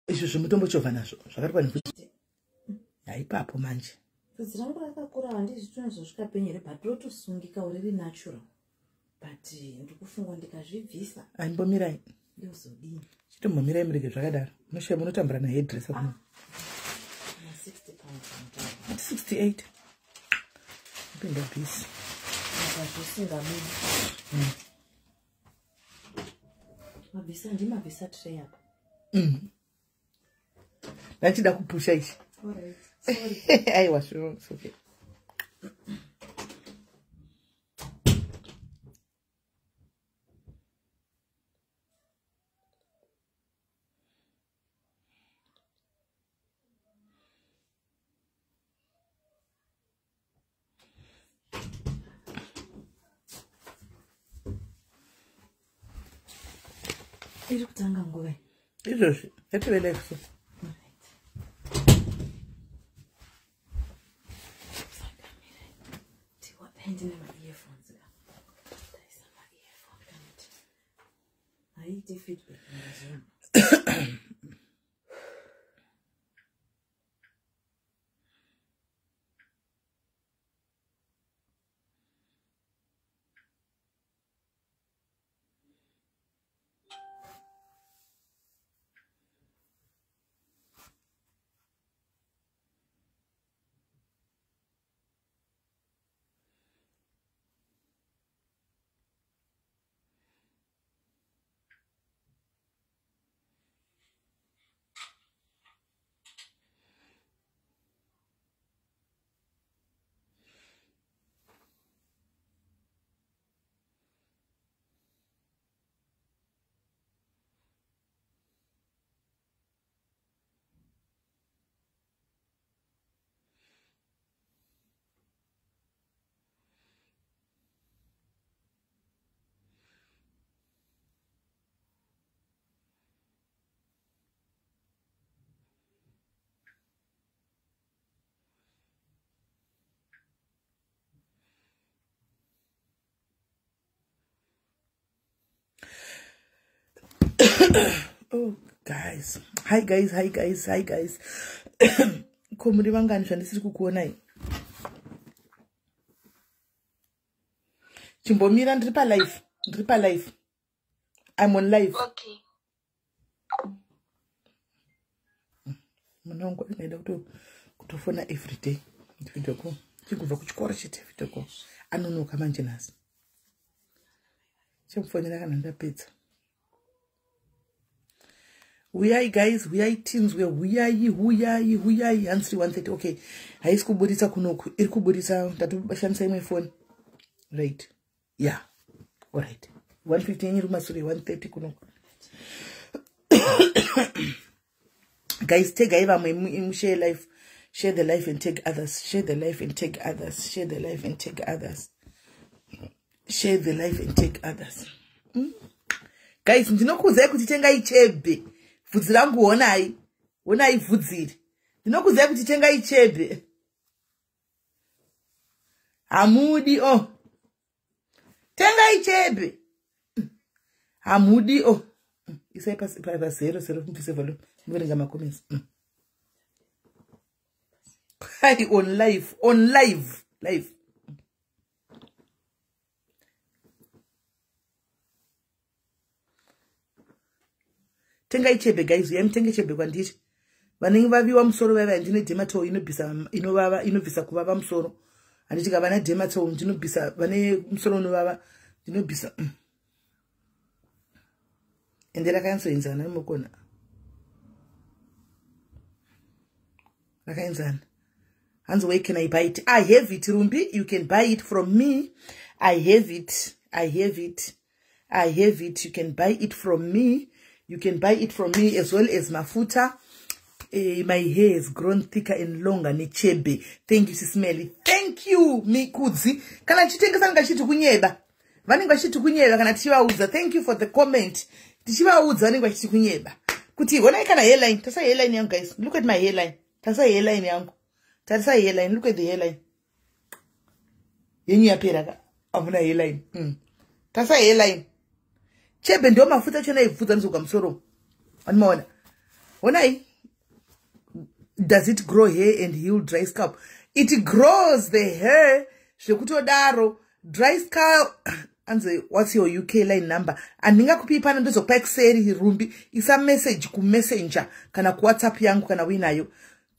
Izvo zvemutombo chovha nazvo zvakati panekuti haipapo manje. Bvudzi rangu rakakura handizvi tunozvosvika penyere but rotosungika uriri natural. But ndikufunga ndikazvibvisa. Animbomirai. Ndozodini. Chitombomirai murege zvakadaro. Munoshaye munotambura nahairdresser kuno. 60 pounds. 68. Pinda busy. Ndakazvisingamini. Mabvisa ndimabvisa tray apa. Ndachida kupusha ichi. Alright. Sorry. I was wrong. It's okay. Iri kutanga nguva. Izvozvi yatevela so. And in my earphones. There is my earphone. I eat the feedback in the Zoom. Oh, guys. Hi guys. Komuri vangani zvandisiri kukuonai. Chimbomira ndiri live. I'm on live. Okay. Mwana wangu ndinoda kutofona every day. Ndipindeko. Chingubva kuchikora chete ndipindeko. Anonoka manje nhasi. Chimufonera kana ndapedza. Huyai guys, huyai teens, we huyai, answer 130. Okay. Haisi kuburitsa kunoku. Iri kuburitsa ndatoshandisa imwe phone. Right. Yeah. All right. 150 yenyu rumasure 130 kunoku. Guys, take aiva mwe share life. Share the life and take others. Share the life and take others. Share the life and take others. Share the life and take others. Guys, ndinokuudzai kuti tengai chebe. Bvudzi rangu onai bvudzi. Ndinokuudzai kuti tengai chebe. Hamudi oh. Tengai chebe. Hamudi oh. Isai pa 0 volume. Ndiverenga macomments. Hi on live. Tengai chebe guys, yamtenge chebe kwandiri. Vanenge vaviwa musoro vava ndine demato inobvisa kuvava musoro. Anditi kavana demato ndinobvisa vane musoro unovava ndinobvisa. Endera kansoinzana mukona. Rakainzana. Hands where can I buy it? I have it, Rumbi. You can buy it from me. I have it. You can buy it from me. You can buy it from me as well as mafuta. My hair has grown thicker and longer. Nichebe. Thank you, SIS MELLY. Thank you, Mikudzi. Kana chitengesa ngashiti kunyeba. Vanenge vachiti kunyeba kana tichivaudza. Thank you for the comment. Tichivaudza vanenge vachiti kunyeba. Kuti honai kana hairline. Tasa hairline yangu guys. Look at my hairline. Tasa hairline yangu. Tasa hairline. Look at the hairline. Yenyu yapera. Amuna hairline. Tasa hairline. Chebe ndio mafuta chena ibvudza nzoga musoro. Anoona. Does it grow hair and heal dry scalp? It grows the hair. Shekutodaro dry scalp. And what's your UK line number? And ninga kupipana ndozo pakseri rumbi. Isa message ku messenger. Kana ku WhatsApp yangu kana winayo.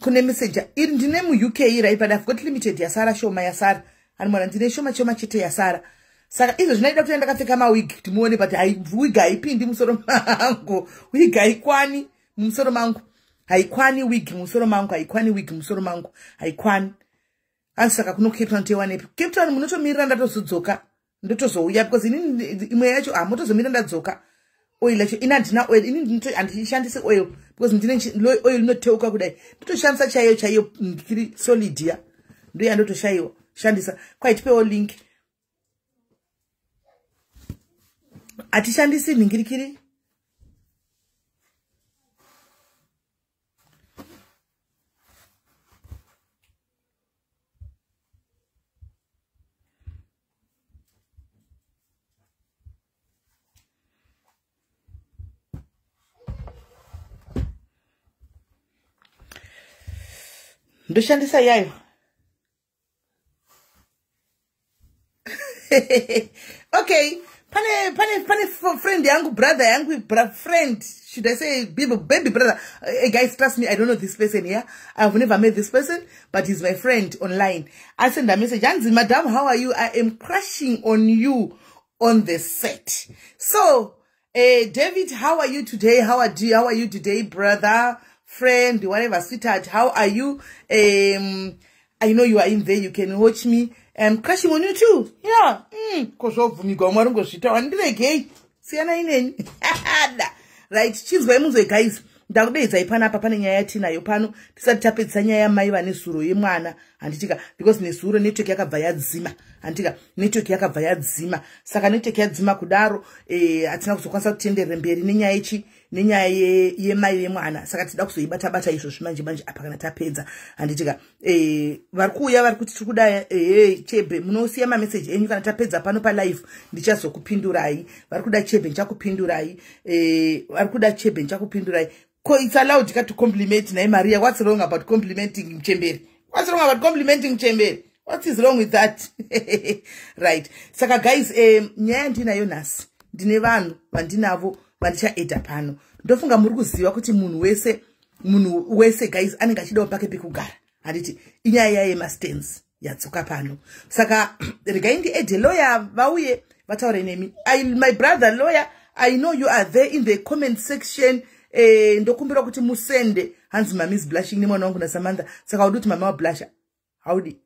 Kune messenger. Iri ndine mu UK right, but I've got limited ya Sara show my Sara. And mwana ndine show choma chete ya Sara. Saka izo zvinaida kuti ndakapfeka ma wig timuone, but wig haipindi musoro mangu. Wig haikwani musoro mangu. Haikwani wig musoro mangu. Haikwani wig musoro mangu. Haikwani. Ansaka kuno Cape Town tewanepi. Cape Town munotomirira ndatozodzoka. Ndotozouya because imwe yacho motozomira ndadzoka. Oil yacho inandina oil ini andishandise oil because ndine oil inoteuka kudai. Ndotoshandisa chaiyo ndikiri solid ya. Ndo yandotoshayiwa shandisa. Kwa tipewo link. Atishandisi ningirikiri. Ndoshandisa yayo. Okay. Pane friend yangu, brother yangu, friend. Should I say baby brother? Guys, trust me, I don't know this person here. I've never met this person, but he's my friend online. I send a message. Anzi, madam, how are you? I am crushing on you on the set. So, David, how are you today? How are you today, brother, friend, whatever, sweetheart? How are you? I know you are in there. You can watch me. I'm crushing on you too. Yeah. Cause of me go marungo shita wandile gay. Siana ineni. Right. She's going munzwe guys. Ndakude izaipana apa pane nyaya tina yopano. Tisati tapedza nyaya mai vane suro yemwana. Anditika because nesuro network yakabva yadzima. Anditika network yakabva yadzima. Saka network yadzima kudaro atina kuzokwanisa kutendera mberi nenyaya ichi nenyaya yemai yemwana. Saka tida kuzoibata bata izvo zvimanje apa kana tapedza. Anditika varikuuya varikuti tikudaya Chebe munosiya ma message enyu kana tapedza pano pa live ndichazokupindurai. Varikuda Chebe ndichakupindurai. Varikuda Chebe ndichakupindurai. It's allowed to compliment Nai Maria. What's wrong about complimenting Chembere? What's wrong about complimenting Chembere? What is wrong with that? Right. Saka guys, nyaya ndinayo nasi. Ndine vanhu vandinavo vandichaedha pano. Ndofunga muri kuziva kuti munhu wese guys anenge achidawo pake pekugara. Handiti inyaya yemastands yadzoka pano. Saka regai ndiedhe lawyer vauye vataure nemi. My brother lawyer, I know you are there in the comment section. Ndokumbira kuti musende hanzi mami is blushing ni mwana wangu na Samantha. Saka uduti mama wa blusha. Howdy.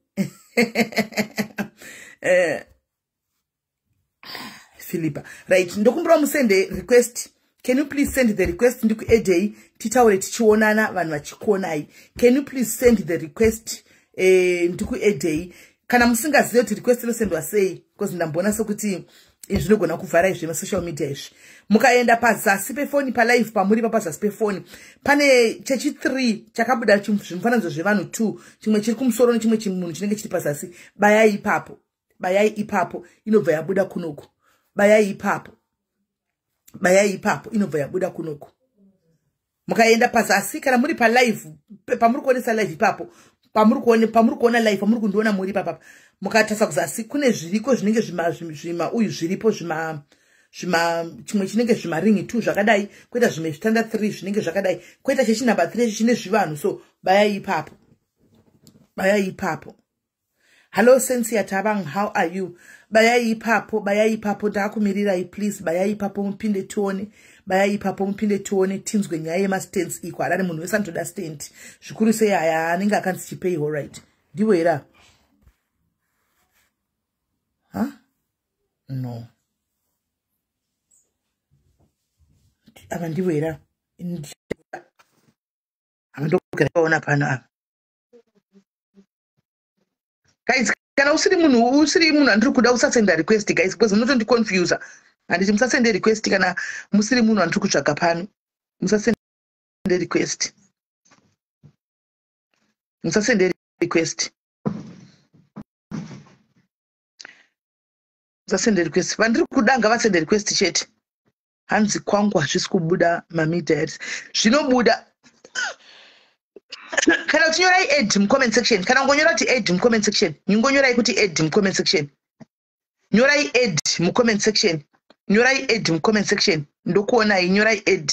Philippa. Right. Ndokumbira musende request. Can you please send the request ndiku edei titaure tichionana vanhu vachikuonai. Can you please send the request ndiku edei. Kana musingazive kuti request inosendwa sei because ndambona sokuti zvinogona kuvhara izvi social media izvi. Mukaenda pazasi pefoni pa live pamuri pazasi pefoni pane chechi 3 chakabuda zvimufananidzo zvevanhu 2 chimwe chiri kumusoro nechimwe chimunhu chinenge chiri pazasi. Bayai ipapo inobva yabuda kunoko. Bayai ipapo inobva yabuda kunoko. Mukaenda pazasi kana muri pa live pamuri kuonesa live ipapo pamuri kuona live pamuri kundiona muri papa mukatasa kuzasi kune zviriko zvinenge zvima uyu zviripo zvima chimwe chinenge zvima ring 2 zvakadai koita zvimwe standard 3 zvinenge zvakadai koita chechi number 3 chine zvivanhu. So bayai ipapo. Hello Sensia Tabang, how are you? Bayai ipapo ndakumirirai please. Bayai ipapo mupinde tuone tinzwe nyaya yemastands iko arari munhu wese anotoda stand zvikuru sei aya anenge akanzi chipei. All right, ndiwo era no ava ndiwo era avandogaraona pano apa guys. Kana usiri munhu andiri kuda usasenda request guys because munotondiconfuse. Handiti musasende request kana musiri munhu andiri kutsvaga pano. Musasende request. Vandiri kuda ngavasende request chete. Hanzi kwangu hazvisi kubuda mami diaries. Zvinobuda kana utinyorai add comment section kana ngonyora kuti add comment section ningonyorai kuti add comment section nyorai add comment section nyorai add comment section ndokuona nyorai add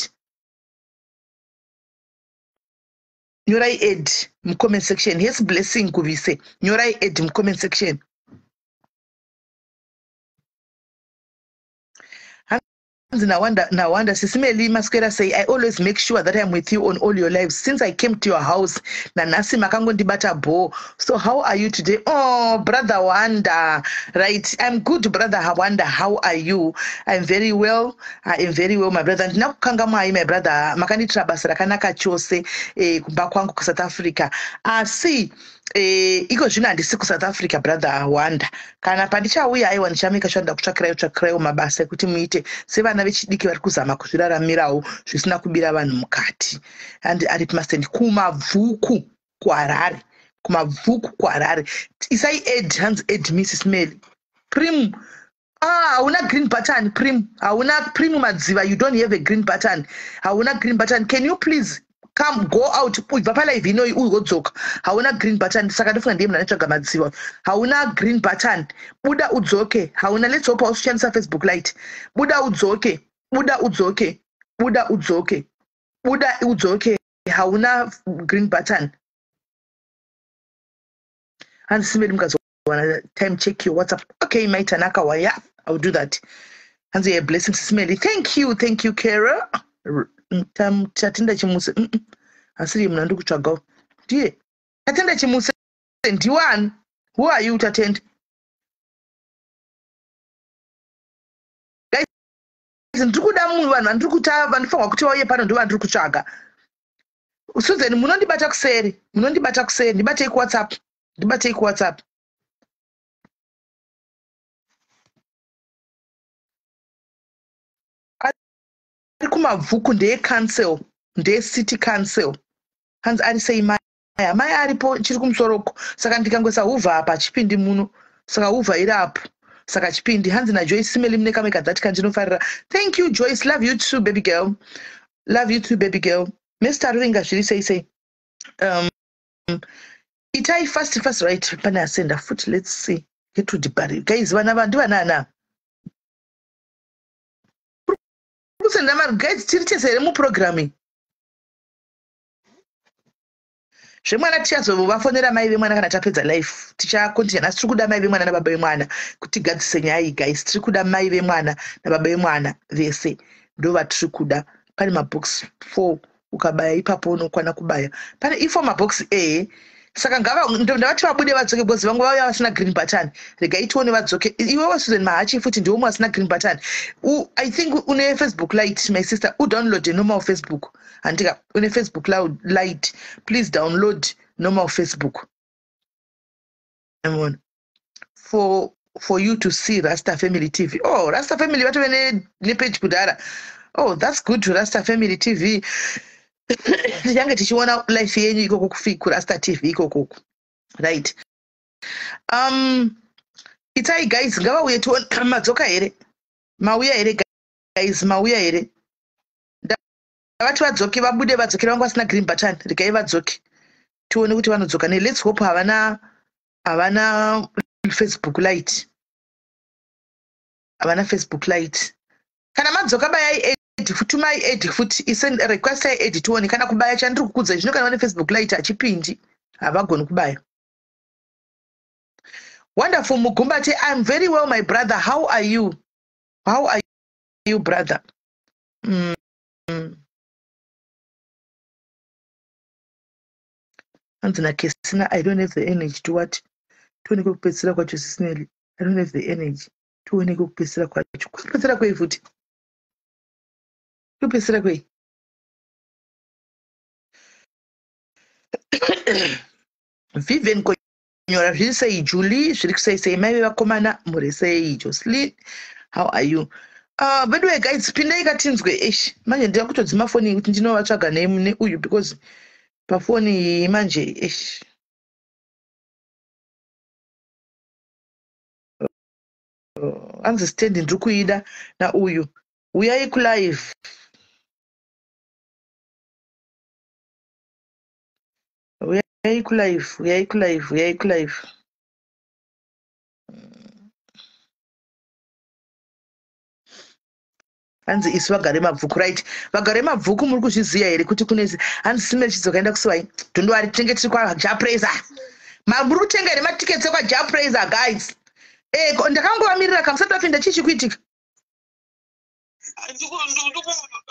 nyorai add comment section yes blessing kuvise nyorai add comment section Now wonder, Sis Melly Masquera say, I always make sure that I'm with you on all your lives. Since I came to your house, Nanasi Makango Dibata Bo. So how are you today? Oh, brother Wanda. Right. I'm good, brother Wanda. How are you? I'm very well. I am very well, my brother. Now Kangamai, my brother. Makani Trabasara Kanaka Chose Bakwangu South Africa. See. Iko zvino handisi kuSouth Africa brother Wanda kana pandichauya aiwa ndichamika sure ndakutsvakirayo mabasa ekuti muite sevana vechidiki vari kuzama kuzviraramirawo zvisina kubira vanhu mukati and ari must kumabvuku kuHarare isai add hands add Mrs Melly prim hauna green button prim hauna prim madziva you don't have a green button hauna green button can you please come go out ubva palive ino ugodzoka hauna green button saka ndofuna ndiye munhu anotsvaga madziva hauna green button buda udzoke hauna let's hope usichandisa Facebook Lite buda udzoke hauna green button and simeli mukazowana time check your WhatsApp okay my Tanaka waya I'll do that and the blessings Simeli thank you Kara tatenda chimuse asiri mna ndikutsvagawo ndiye tatenda chimuse ndiwani who are you tatenda guys ndikuda munhu vanhu vandikuta vandifanwa kuti wauye pano ndo vandiri kutsvaga Susan munondibata kuseri ndibatei kuWhatsApp ari kumabvuku ndeye council ndeye city council hanzi ari sei maya aripo chiri kumusoroko saka ndikangoisa huvha apa chipindi muno saka huvha iri apo saka chipindi hanzi naJoyce Simeli mune kamwe kadzati kandinofarira thank you Joyce love you too baby girl Mr Ruringa zviri sei itai fast right pane asenda futi let's see get to the bari guys vana vandu vanana kusenda mari guys tiri tese here muprogramming zvemwana tichazovafonera mai vemwana kana tapedza life tichakontinua asi tiri kuda mai vemwana nababa vemwana kuti tigadzise nyaya iyi guys tiri kuda mai vemwana nababa vemwana vese ndo vatiri kuda pane mabox 4 ukabaya ipapo unokwana kubaya pane ifo mabox a saka ndavati vabude vadzoke because vangu vauya vasina green button regai tione vadzoke iwewe Susan Mahachi futi ndiwe umwe asina green button I think une Facebook Lite my sister download normal Facebook andika une Facebook Lite please download normal Facebook for you to see Rasta Family TV Rasta Family vatove nepage kudara that's good to Rasta Family TV yange tichiona life yenyu ikoko kuRasta TV ikoko right itai guys ngavauye tione madzoka here mauya here guys mauya here ndavati vadzoke vabude vadzokere vangu vasina green button regai vadzoke tione kuti vanodzoka let's hope havana Facebook Lite kana madzoka bayai tumai add futi isend request add tione kana kubaya chandiri kukudza zvino kana vane Facebook Lite achipindi havagoni kubaya wonderful Mugumbati I'm very well my brother how are you brother Anzina Kesina I don't have the energy to what tione kupedzisira kwacho Sisineli I don't have the energy tione kupedzisira kwacho kupedzisira kwei futi kupedzisira kwei Vivian konyora zviri sei Julie zviri kusei sei mai vevakomana muri sei Jocelyn how are you by the way guys pindai katinzwe manje ndira kutodzima foni kuti ndinovatsvaga neuyu because pafoni manje hanzi stand ndiri kuida nauyu uyai kulive Huyai kulive. Hanzi isu vagare mabvuku, right? Vagare mabvuku muri kuzviziya here kuti kune hanzi SIS MELLY chidzokaenda kuSwai tondowari tenge tiri kwaJapraiser. Muri kutenga here matiketsi kwaJapraiser guys. Ndakangovamirira kamusati vapinda chichi kuitika.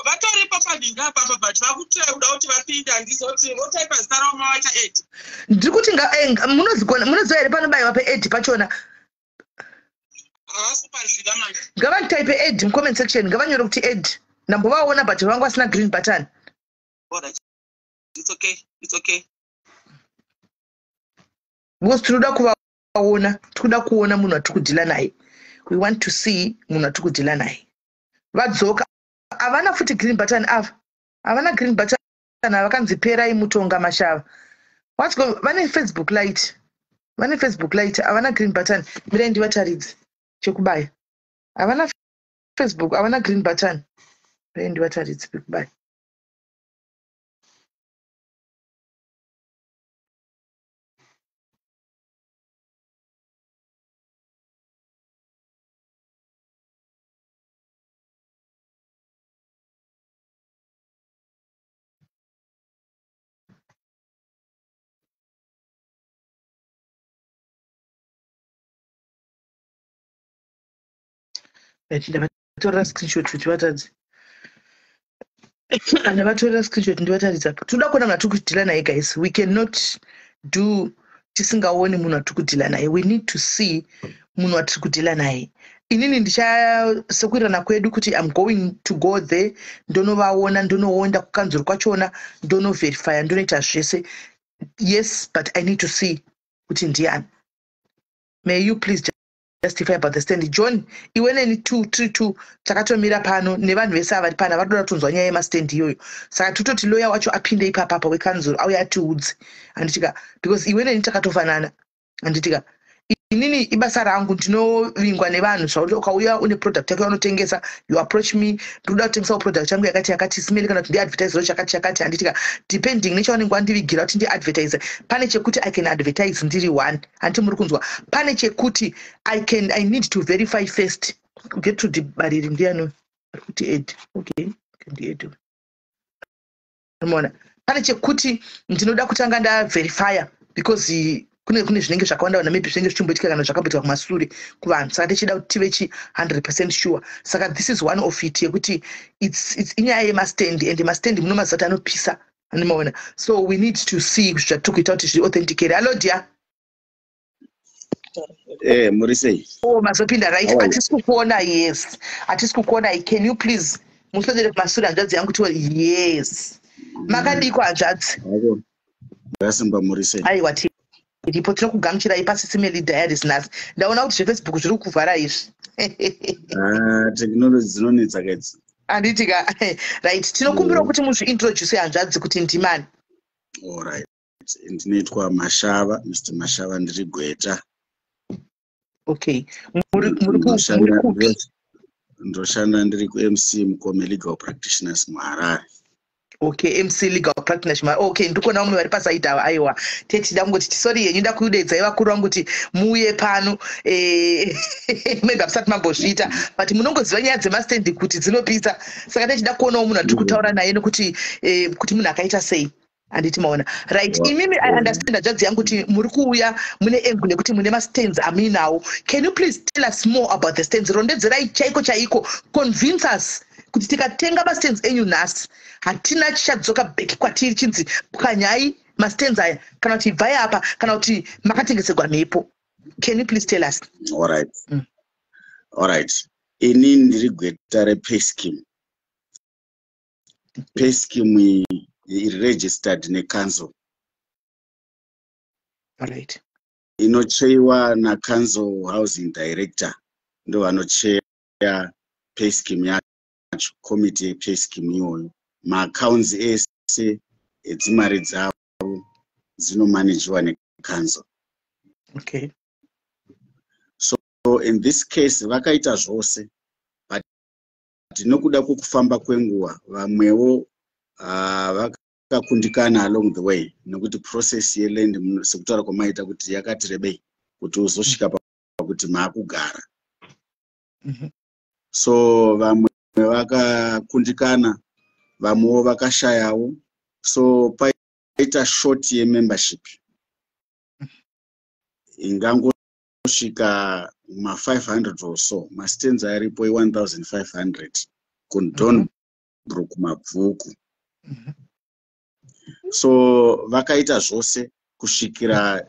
Vatori papadinga papa but vakutoda kuti vapinde handizoti votaipa zita ravo mavaita 8. Ndiri kuti munoziva here panobayiwa pe8 pachona. Ngavanditaipe aid mucomment section, ngavanyore kuti aid. Ndambovaona but vangu vasina green button. Alright. It's okay. Because tinoda kuona munhu atiri kudhila naye. We want to see munhu atiri kudhila naye. Vadzoka havana futi green button ava. Havana green button vakanzi perai mutonga mashava. What's going? Vane Facebook light. Havana green button. Mirai ndivataridze chekubaya. Havana Facebook, havana green button. Mirai ndivataridze pekubaya. Ndavatora screenshot kuti vatadze. Ndavatora screenshot ndivataridza. Toda kuona munhu atiri kudhila naye guys. We cannot do tisingaoni munhu atiri kudhila naye. We need to see munhu atiri kudhila naye. Inini ndichasekurana kwedu kuti I'm going to go there. Ndonovaona, ndonoenda kukanzuru kwachona, ndonoverifya, ndonoita zvese. Yes, but I need to see kuti ndiani. May you please justify about the stand. John, iweneni 232 takatomira pano nevanhu vese vari pano vadoda kutonzwa nyaya yemastand iyoyo. Saka tototi lawyer wacho apinde ipapa wekanzuru auya atiudze. Anditika because iweneni takatofanana. Anditika inini ibasa rangu ndinovingwa nevanhu zvauti ukauya une product yako unotengesa, you approach me, ndoda kutengesa product yangu yakati SIS MELLY kana kuti ndiadvertise chakati anditika depending nechaunenge wandivigira kuti ndiadvertise. Pane chekuti I can advertise ndiri one. Anti muri kunzwa. Pane chekuti I need to verify first. Get to the bariri ndiano kuti aid. Okay, can aid. Umeona? Pane chekuti ndinoda kutanga nda verify because kune zvinenge zvakawanda na maybe zvinenge zvichimboitika kana zvakabaitika kumashure kuvanhu. Saka tichida kuti tive 100% sure. Saka this is one of it yekuti it's inyaya yemastand and mastand muno mazata anopisa. Umeona? So we need to see zvatiri kuita kuti zviri authenticate. Hello dear. Murisei. Mazopinda right. Atisi kukuona. Yes. Atisi kukuona. Can you please musodere kumashure hanzvadzi yangu kuti yes. Makadiko hanzvadzi. Ndasimba Murisei. Aiwa ndipo tinokugamuchirai paSIS MELLY diaries nhasi. Ndaona kuti zveFacebook zviri kuvhara izvi. Technology dzinonetsa kaidzi. Anditika right. Tinokumbira kuti muzviintroduce hanzvadzi kuti ndimani. Alright. Ndinoitwa Mashava, Mr. Mashava ndiri Gweta. Okay. Ndoshanda ndiri ku-MC Mukome Legal Practitioners muHarare. Okay, MC Legal Practitioners. Okay, ndikuona vamwe vari pasaidi ava aiwa. Tetida ngoti sorry yenyu nda kuudedzai vakuru vangu kuti muuye pano maybe absati mambozviita but munongoziva nyaya dzemastand kuti dzinopisa. Saka techida kuonawo munhu atiri kutaura naye nokuti kuti munhu akaita sei. Anditi maona. Right. Imimi I understand hanzvadzi yangu kuti muri kuuya mune engu nekuti mune mastands aminawo. Can you please tell us more about the stands? Rondedzerai chaiko convince us kuti tikatenga mastands enyu nhasi hatina chichadzoka back kwatiri chinzi pwanyai mastands aya kana kuti bvai apa kana kuti makatengeserwa mhepo. Can you please tell us? Alright. Ini ndiri Gweta repay scheme. Pay scheme registered neCouncil. Alright. Inocheiwa naCouncil Housing Director. Ndo vanocheya pay scheme yacho, committee yepay scheme iyoyo. Ma-accounts ese edzimari dzavo dzinomanagewa neCouncil. Okay. So in this case vakaita zvose but nokuda kwokufamba kwenguva vamwewo vakakundikana along the way nekuti process yeland sekutaura kwamaita kuti yakati rebei kuti uzosvika pakuti maakugara. So vamwe vakakundikana, vamwewo vakashayawo, so paita short yemembership ingangosvika ma500 or so. Mastands aripo 1500 kundonbrook mabvuku. So vakaita zvose kusvikira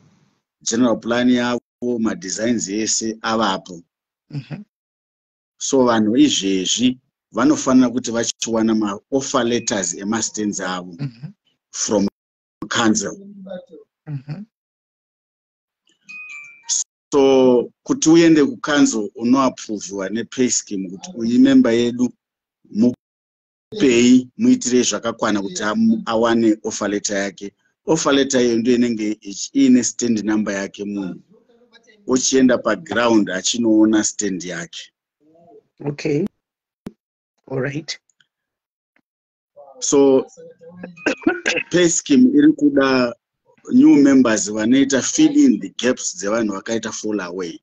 general plan yavo, madesigns ese avapo. So vanhu izvezvi vanofanira kuti vachiwana ma-offer letters emastands avo from council. So kuti uende kucouncil unoapproviwa nepay scheme kuti uyi member yedu mupei muitire zvakakwana kuti awane offer letter yake. Offer letter iyo ndio inenge ine stand number yake munhu uchienda paground achinoona stand yake. Okay. All right. So pay scheme iri kuda new members vanoita fill in the gaps dzevanhu vakaita fall away.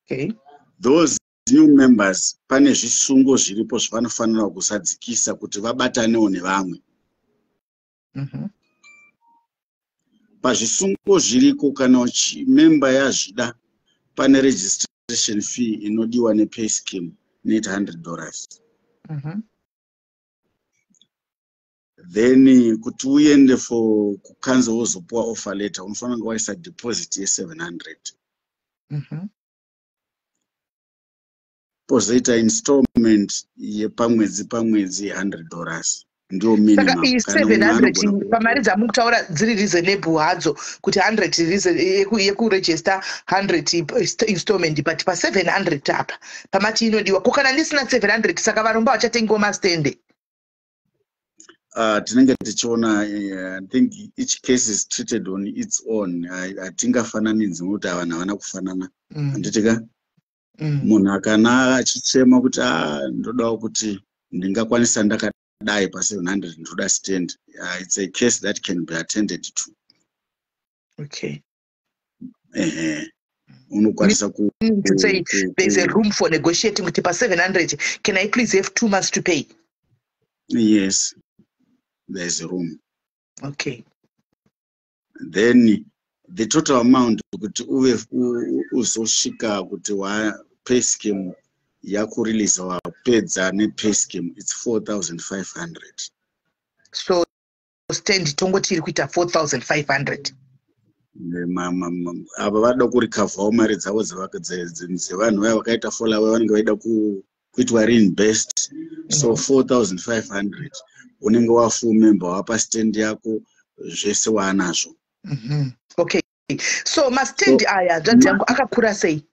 Okay. Those new members pane zvisungo zviripo zvavanofanira kusadzikisa kuti vabatanewo nevamwe. Pazvisungo zviriko kana member yazvida pane registration fee inodiwa nepay scheme $800. Then kuti uende for kukanza wozopuwa offer letter unofanira kunge waisa deposit ye700. Pozoita installment yepamwedzi $100 ndio minimum. Saka iyi 700 pamari dzamukutaura dziri reasonable hadzo kuti 100 yekuregister 100 installment but pa 700 apa pamati inodiwa kokana ndisina 700 saka varomba vachatengawo mastende. Tinenge tichiona I think each case is treated on its own. Hatingafananidzi nokuti vanhu havana kufanana. Handitika munhu akana achichema kuti ndodawo kuti ndingakwanisa ndakadai pa 700 ndoda stand. It's a case that can be attended to. Okay. Unokwanisa to say there's a room for negotiating with pa 700. Can I please have 2 months to pay? Yes. There's a room. Okay. Then the total amount kuti uve uzosvika kuti wa pay scheme yakurelease wapedza nepay scheme it's 4,500. So stand tongoti iri kuita 4,500. Ava vada kurikavhawo mari dzavo dzevanhu vaya vakaita fall away vanenge vaida kuitwa reinvest. So 4,500 unenge wafull member wapa stand yako zvese waanazvo. Okay. So mastand aya dzanzi yangu akakura sei?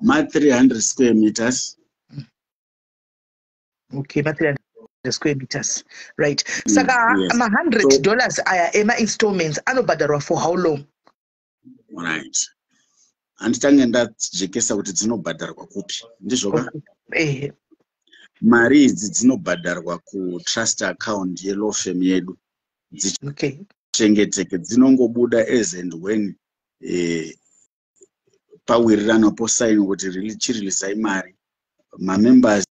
Ma 300 square meters. Okay, ma 300 square meters. Right. Saka ma $100 aya ema installments anobhadharwa for how long? Right. Anditange ndajekesa kuti dzinobhadharwa kupi. Ndizvoka? Mari idzi dzinobhadharwa ku trust account yelaw firm yedu. Okay. Chengeteke dzinongobuda as and when pawirirano posaini kuti chirelease imari mamembers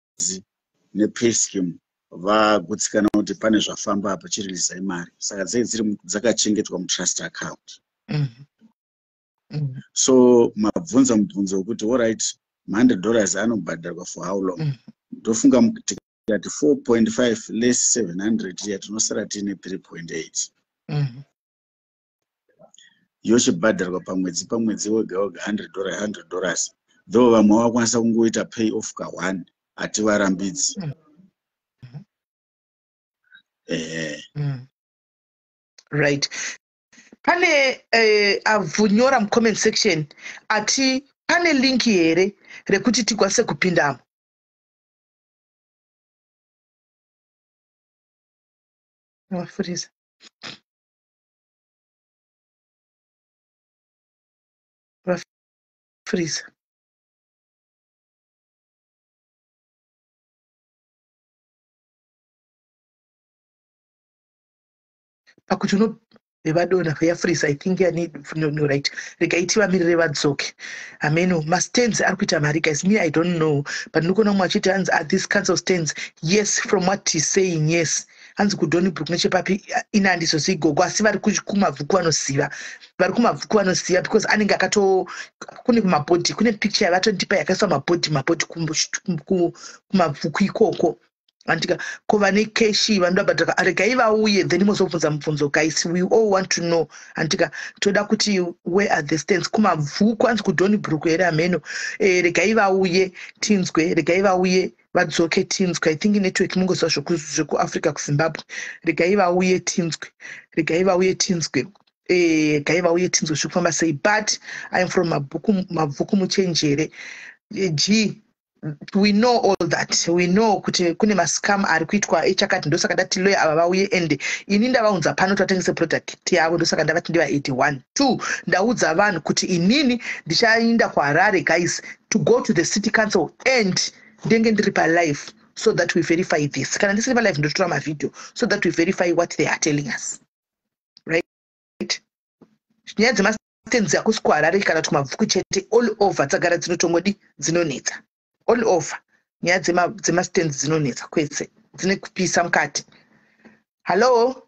nepay scheme vagutsikana kuti pane zvafamba apa chirelease imari saka dziri dzakachengetwa mutrust account. So mabvunza mubvunzo wekuti all right $100 anobhadharwa for how long? Ndofunga tikati 4.5 less 700 yatinosara tine 3.8. Yochibhadharwa pamwedzi wega wega $100 though vamwe vakwanisa kungoita pay off ka1 hativarambidzi. Right. Pane avunyora mu comment section ati pane link here rekuti tikwanise kupindamo. Wafuriza. Wafuriza. pakuti uno vevadona veyafrisa I think no right rekaiti vamirire vadzoke ameno mastands ari kuita mari guys. Me I don't know but ndinokuona mumwe achiti hanzi are these kinds of stands. Yes, from what he's saying, yes. Hanzi kudhonibrook nechepapi inandiso zigogo asi vari kumabvuku vanoziva because anenge akato kune kumabhodhi kune picture yavatondipa yakaiswa mabhodhi kumabvuku ikoko andika kova nekeshi vanoda bhadhaka regai vauye then mozobvunza mubvunzo guys. We all want to know andika toda kuti where are the stands kumabvuku hanzi kudhonibrook here ameno regai vauye tinzwe regai vauye vadzoke tinzwe. I think network mungoziva zvekuafrica kuzimbabwe regai vauye tinzwe regai vauye tinzwe gai vauye tinzwe zvekufamba sei but I am from mabvuku muchenjere g. We know all that. We know kuti kune mascam ari kuitwa echakati ndosaka ndati lawyer ava vauye ende ini ndavaunza pano tatengese product yavo ndosaka ndavati ndiva 81 2 ndaudza vanhu kuti inini ndichaenda kuHarare guys to go to the city council and ndenge ndiri palive so that we verify this. Kana ndisiri palive ndotora mavideo so that we verify what they are telling us, right? Nyaya dzemastands hakusi kuHarare kana kuti mabvuku chete, all over dzagara dzinotongodi dzinonetsa. All over nyaya dzemastands dzinonetsa kwese dzine kupisa mukati. Hello,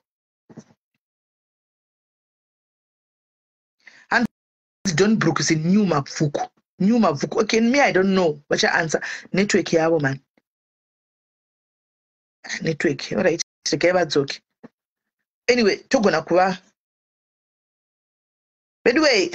and Donbrook is in new mabvuku. Okay, me I don't know vacha answer network yavo man. Network all right regai vadzoke anyway togona kuva by the way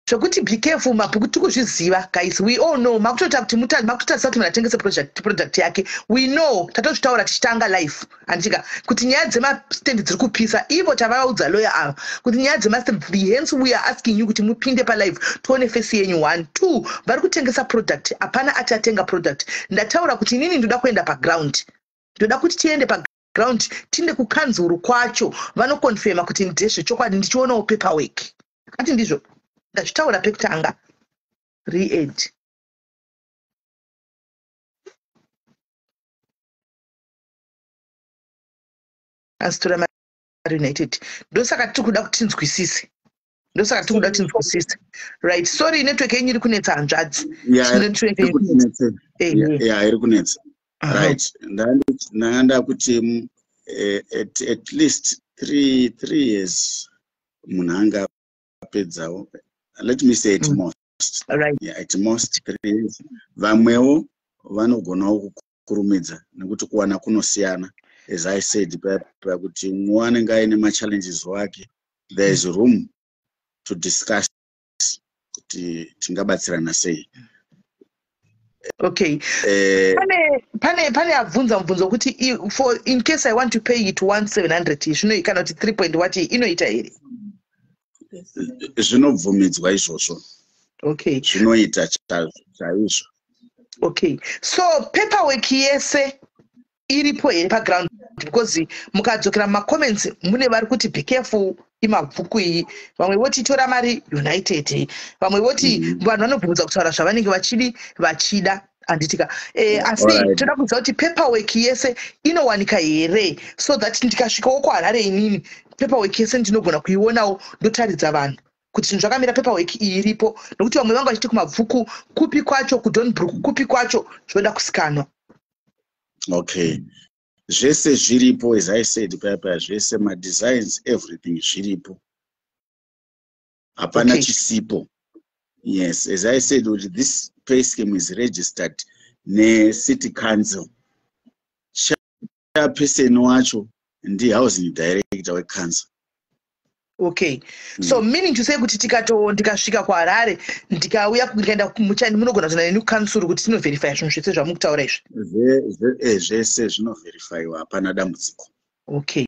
zvokuti be careful mabhuku tikuzviziva guys. We all know makutota kuti makutotarisa kuti munatengese product yake. We know tatozvitaura tichitanga life andika kuti nyaya dzemastand dziri kupisa ivo tavavaudza lawyer ava kuti nyaya dzemastand hence we are asking you kuti mupinde palive tione face yenyu 1 2 vari kutengesa product hapana ati atenga product. Ndataura kuti inini ndoda kuenda paground ndoda kuti tiende paground tinde kukanzuru kwacho vanokonfirma kuti ndezvechokwadi ndichionawo paperwork ati ndizvo ndachitaura pekutanga re-ed asitora mariunited ndosaka tiri kuda kuti tinzwisise right. Sorry network yenyu iri kunetsa hanzvadzi iri kunetsa right. ndanda kuti at least 3 years munhu anga apedzawo. Let me say at most. Right. Yeah, at most 3 years. Vamwewo vanogonawo kukurumidza nekuti kuwana kunosiyana. As I said, kuti mumwe anenge aine machallenges wake, there is room to discuss kuti tingabatsirana sei. Okay. Pane abvunza mubvunzo kuti for in case I want to pay it 1700 zvino kana kuti 3 point what inoita here. Zvinobvumidzwa izvozvo. Okay. Zvinoita chaizvo. Okay. So paperwork yese iripo here paground because mukadzokera mumacomments mune vari kuti be careful imabvuku iyi vamwe voti tora mari United vamwe voti vanhu vanobvunza kutaura zvavanenge vachida anditika asi toda kuziva kuti paperwork yese inowanika here so that ndikasvikawo kuHarare inini paperwork yese ndinogona kuionawo ndotaridza vanhu kuti zvinhu zvakamira paperwork iyi iripo nokuti vamwe vanga vachiti kumabvuku kupi kwacho kudonbrook kupi kwacho zvinoda kusikanwa. Okay, zvese zviripo as I said papa zvese madesigns everything zviripo hapana chisipo. Yes, as I said this pay scheme is registered ne-city council. Chairperson wacho ndi-housing director we-council. Okay. So meaning to say kuti ndikasvika kuHarare ndikauya ndikaenda muchani munogona zona neni kukansuru kuti tinoverifya zvinhu zvese zvamukutaura izvi. Zvese zvinoverifyiwa hapana dambudziko. Okay.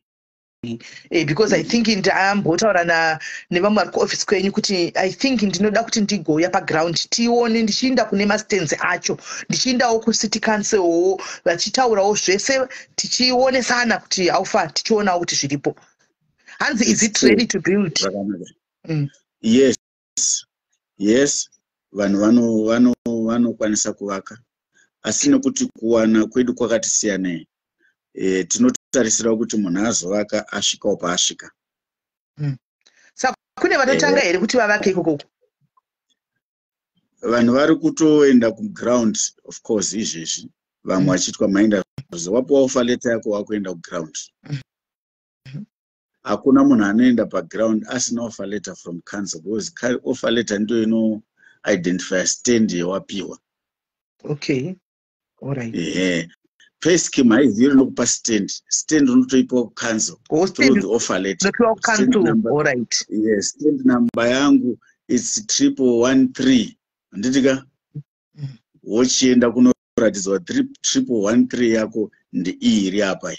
Because I think ndambotaura nevamwe vari kuoffice kwenyu kuti I think ndinoda kuti ndigouya paground tione ndichiinda kune mastands acho ndichiindawo kucity council vachitaurawo zvese tichionesana kuti haufa tichionawo kuti zviripo. Hanzi, is it ready to build? Yes. Vanhu vanokwanisa kuvaka asi nekuti kuwana kwedu kwakati siyanei. tarisira kuti munhu azovaka asvikawo paasvika. Saka kune vanotanga here kuti vavake ikoko? Vanhu vari kutoenda kuground of course izvezvi, vamwe vachitwa maenda wapiwa ofa letter yako wakuenda kuground. Hakuna munhu anoenda paground asina ofa letter from council, because ofa letter ndio ino identify stand yewapiwa. Okay, all right. Pay scheme haiziri nokupa stand unotoipawo council through the offer letter. All right. Yes, stand number yangu it's 1113. Nditika wochienda kunoratidzwa 1113 yako iri apa.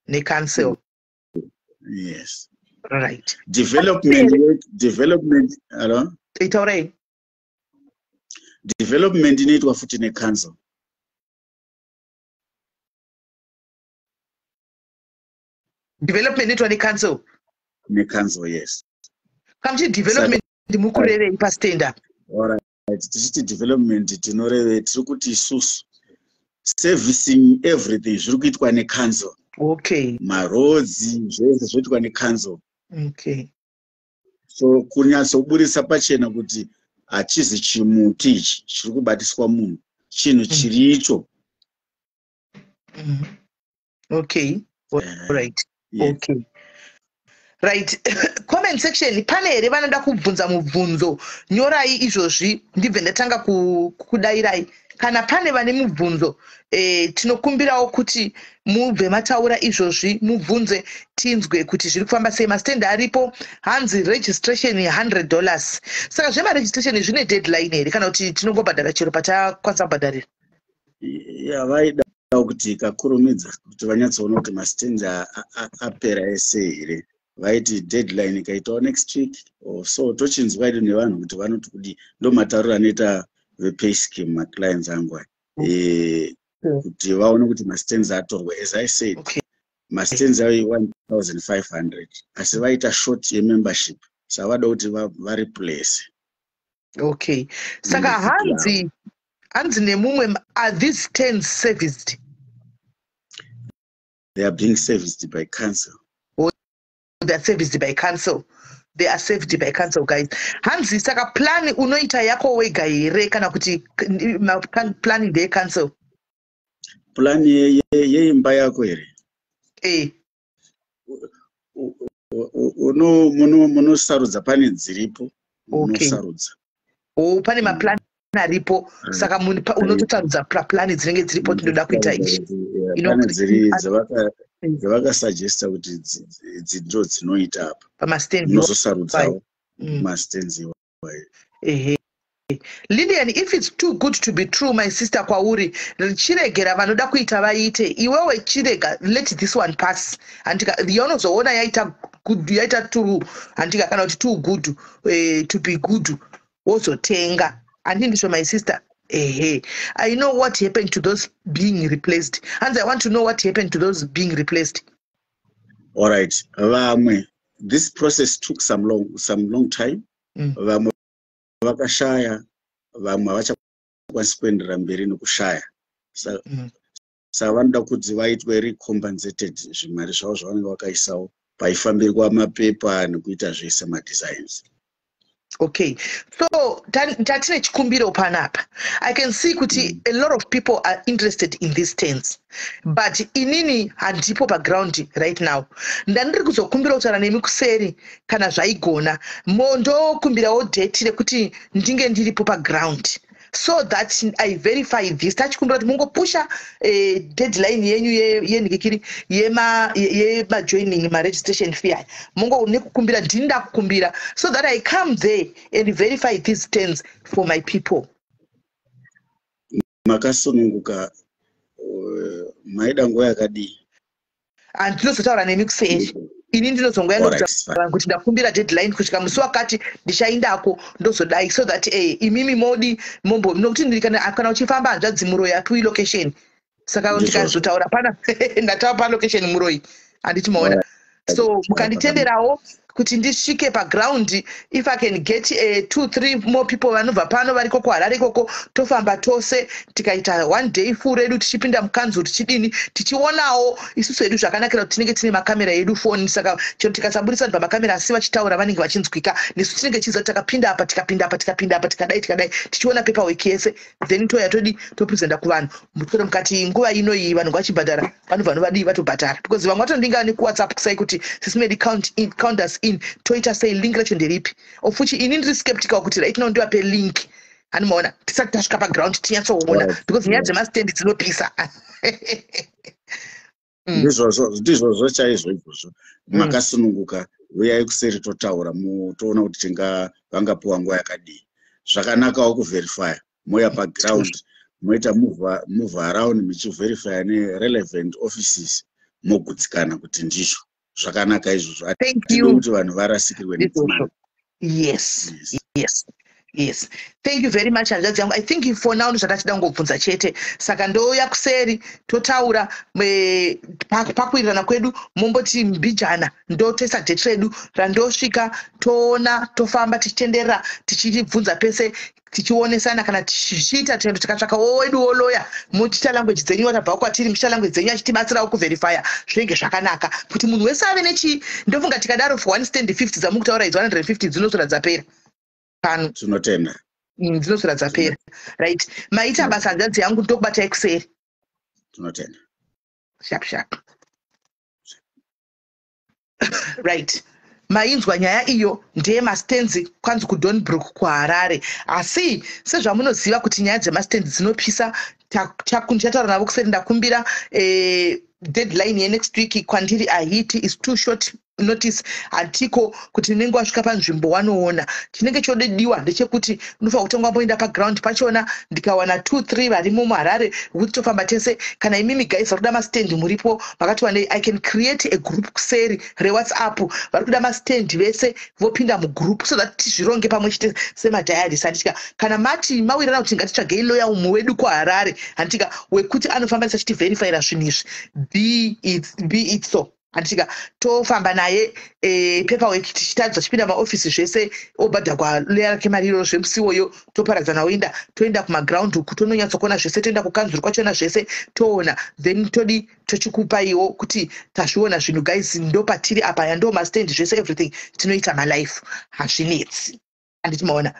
Ne-council. Yes. All right. Development, hello? It's all right. Development inoitwa futi ne-council. Development inoitwa ne-council? Ne-council, yes. Kamchi development mukurerei pastenda? All right. Tichiti development tinoreve tiri kuti isusu servicing everything zviri kuitwa ne-council. Okay. Maroads zvese zvoitwa ne-council. Okay. So kunyatsoburisa pachena kuti hachizi chimuti ichi chiri kubatiswa munhu, chinhu chiricho. Okay. All right. Yes. Okay. Right. Comment section pane here vanoda kubvunza mubvunzo, nyorai izvozvi ndibve ndatanga kudairai. Kana pane vane mubvunzo tinokumbirawo kuti mubve mataura izvozvi, mubvunze tinzwe kuti zviri kufamba sei. Mastand aripo, hanzi registration $100. Saka zvemaregistration zvine deadline here kana kuti tinongobhadhara chero patakwanisa kubhadharira? Vaida kuti kakurumidza kuti vanyatsoona kuti mastand apera ese here. Vaiti deadline ikaitawo next week or so, tochinzwa ido nevanhu kuti vanoti kudi ndo matauro anoita vepay scheme maclients angu kuti vaone kuti mastands atorwa. As I said, mastands are 1,500 asi vaita short yemembership, saka vada kuti vareplace. Okay. Saka hanzi nemumwe, are these stands serviced? They are being serviced by council. They are serviced by council. They are saved by council, guys. Hanzi saka plan unoita yako wega here kana kuti plan de council? Plan yeimba yako here. Munosarudza pane dziripo. Munosarudza. Pane maplan aripo, saka unototarudza plan dzinenge dziripo tinoda kuita ichi. Pane dziri dzavakasuggesta kuti dzidzo dzinoita apa. Pamastand. Unozosarudzawo mastands iwayo. Lillian, if it's too good to be true, my sister kwauri, chiregera vanoda kuita vaite, iwewe chirega, let this one pass. Antika yonozoona yaita good, yaita true, antika kana kuti too good to be good, wozotenga. Andindisho my sister. I know what happened to those being replaced. And I want to know what happened to those being replaced. All right. This process took some long time. Vakashaya, vamwe vachakwanisa kuendera mberi nokushaya. Saka vanoda kuti vaitwe recompensated zvimari zvavo zvavanenge vakaisawo paifambirwa mapepa nekuita zvese madesigns. Okay, so tatine chikumbiro panapa. I can see kuti a lot of people are interested in these stands, but inini handipo pa ground right now. Ndandiri kuzokumbira kutaura nemi kuseri kana zvaigona mondo kumbirawo date rekuti ndinge ndiripo pa ground, so that I verify this. Tachikumbira kuti mungopusha deadline yenyu yenikikiri yema joining ma registration fee. Mungo nekukumbira ndinda kukumbira so that I come there and verify these stands for my people. Makasununguka maida nguva yakadii? And ndinozotaura nemi kuseri. Ini ndinozongoya ndokuti kuti ndakumbira deadline kusvika musi wakati ndichaindako ndozodai, so that imimi modi mombo nokuti kana uchifamba hanzvadzi Muroi atui location, saka ndikazotaura pana ndataura pa location Muroi handiti maona. So mukanditenderawo kuti ndisvike paground. If I can get 2-3 more people vanobva pano vari koko Harare koko, tofamba tose tikaita 1 day full redu tichipinda mukanzu tichidini tichionawo isusu edu zvakanakira kuti tinenge tine makamera edu phone. Saka chero tikasaburisa vanhu pamakamera asi vachitaura vanenge vachinzwika, nesu tinenge chiza takapinda apa tikapinda apa tikapinda apa tikadai tichiona paperwork yese, then toya todi topresenta kuvanhu. Mutore mukati nguva ino iyi vanhu vachibhadhara vanhu vanovadii vatobhadhara, because vamwe vatondinga nekuwhatsapp kusai kuti SIS MELLY count us in, toita sei link racho nderipi, of which ini ndiri skeptical kuti right now ndiwape link hanimaona tisati tasvika paground tinyatsoona, because nyaya dzemastand dzinopisa. ndizvozvo chaizvo izvozvo makasununguka. Uyai kuseri totaura toona kuti vangapuwa nguva yakadii. Zvakanakawo kuverifya moya paground, moita move around muchiverifya nerelevant offices, mogutsikana kuti ndizvo. Zvakanaka izvozvo. Atidi kuti vanhu varasikirwe nedzimani. Yes. Thank you very much. I think for now ndozvatachida ngobvunza chete. Saka ndouya kuseri totaura pakuwirirana kwedu, momboti mbijana ndotoisa date redu randosvika, toona tofamba tichitenderera tichibvunza pese tichionesana, kana tichiita tendo tikatsvaka wedu woloya muchita language dzenyu watabva kwatiri muchita language dzenyu achitibatsirawo kuverifya zvinenge zvakanaka kuti munhu wese ave nechi. Ndofunga tikadaro for 1 stand 50 dzamukutaura idzi 150 dzinosora dzapera pano, tinotenda dzinosora dzapera. Right, maita basa hanzvadzi yangu ndokubatai kuseri. Tinotenda sharp. Right, mainzwa nyaya iyo ndeyemastands kwanzi kuDornbrook kuHarare, asi sezvamunoziva kuti nyaya dzemastands dzinopisa, ndichataura navo kuseri. Ndakumbira deadline yenext week kwandiri ahiti is too short notice, hatiko kuti unenge wasvika panzvimbo wanoona. Chinenge chodediwa ndechekuti unofanira kutanga wamboenda paground pachona, ndikawana 2-3 varimo muHarare kuti tofamba tese. Kana imimi guys vari kuda mastand muripo vakati wandei, I can create a group kuseri reWhatsApp, vari kuda mastand vese vopinda mugroup so that tizvironge pamwe chete semadhayarisi. Handitika kana mati mawirirana kuti ngatitsvagei loya umwe wedu kuHarare, handitika wekuti anofamba achitiverifyira zvinhu izvi, be it so. Handitika tofamba naye paperwork tichitadza chipinda maofisi zvese obhadharwa loya rake mari iro zvemusiwoyo, toparadzana oenda toenda kumaground uku tononyatsokuona zvese, toenda kukanzuru kwachona zvese toona, then todi tochikupaiwo kuti tazviona zvinhu guys, ndo patiri apa, ndo mastand zvese everything tinoita malife hazvinetsi. Handitimaona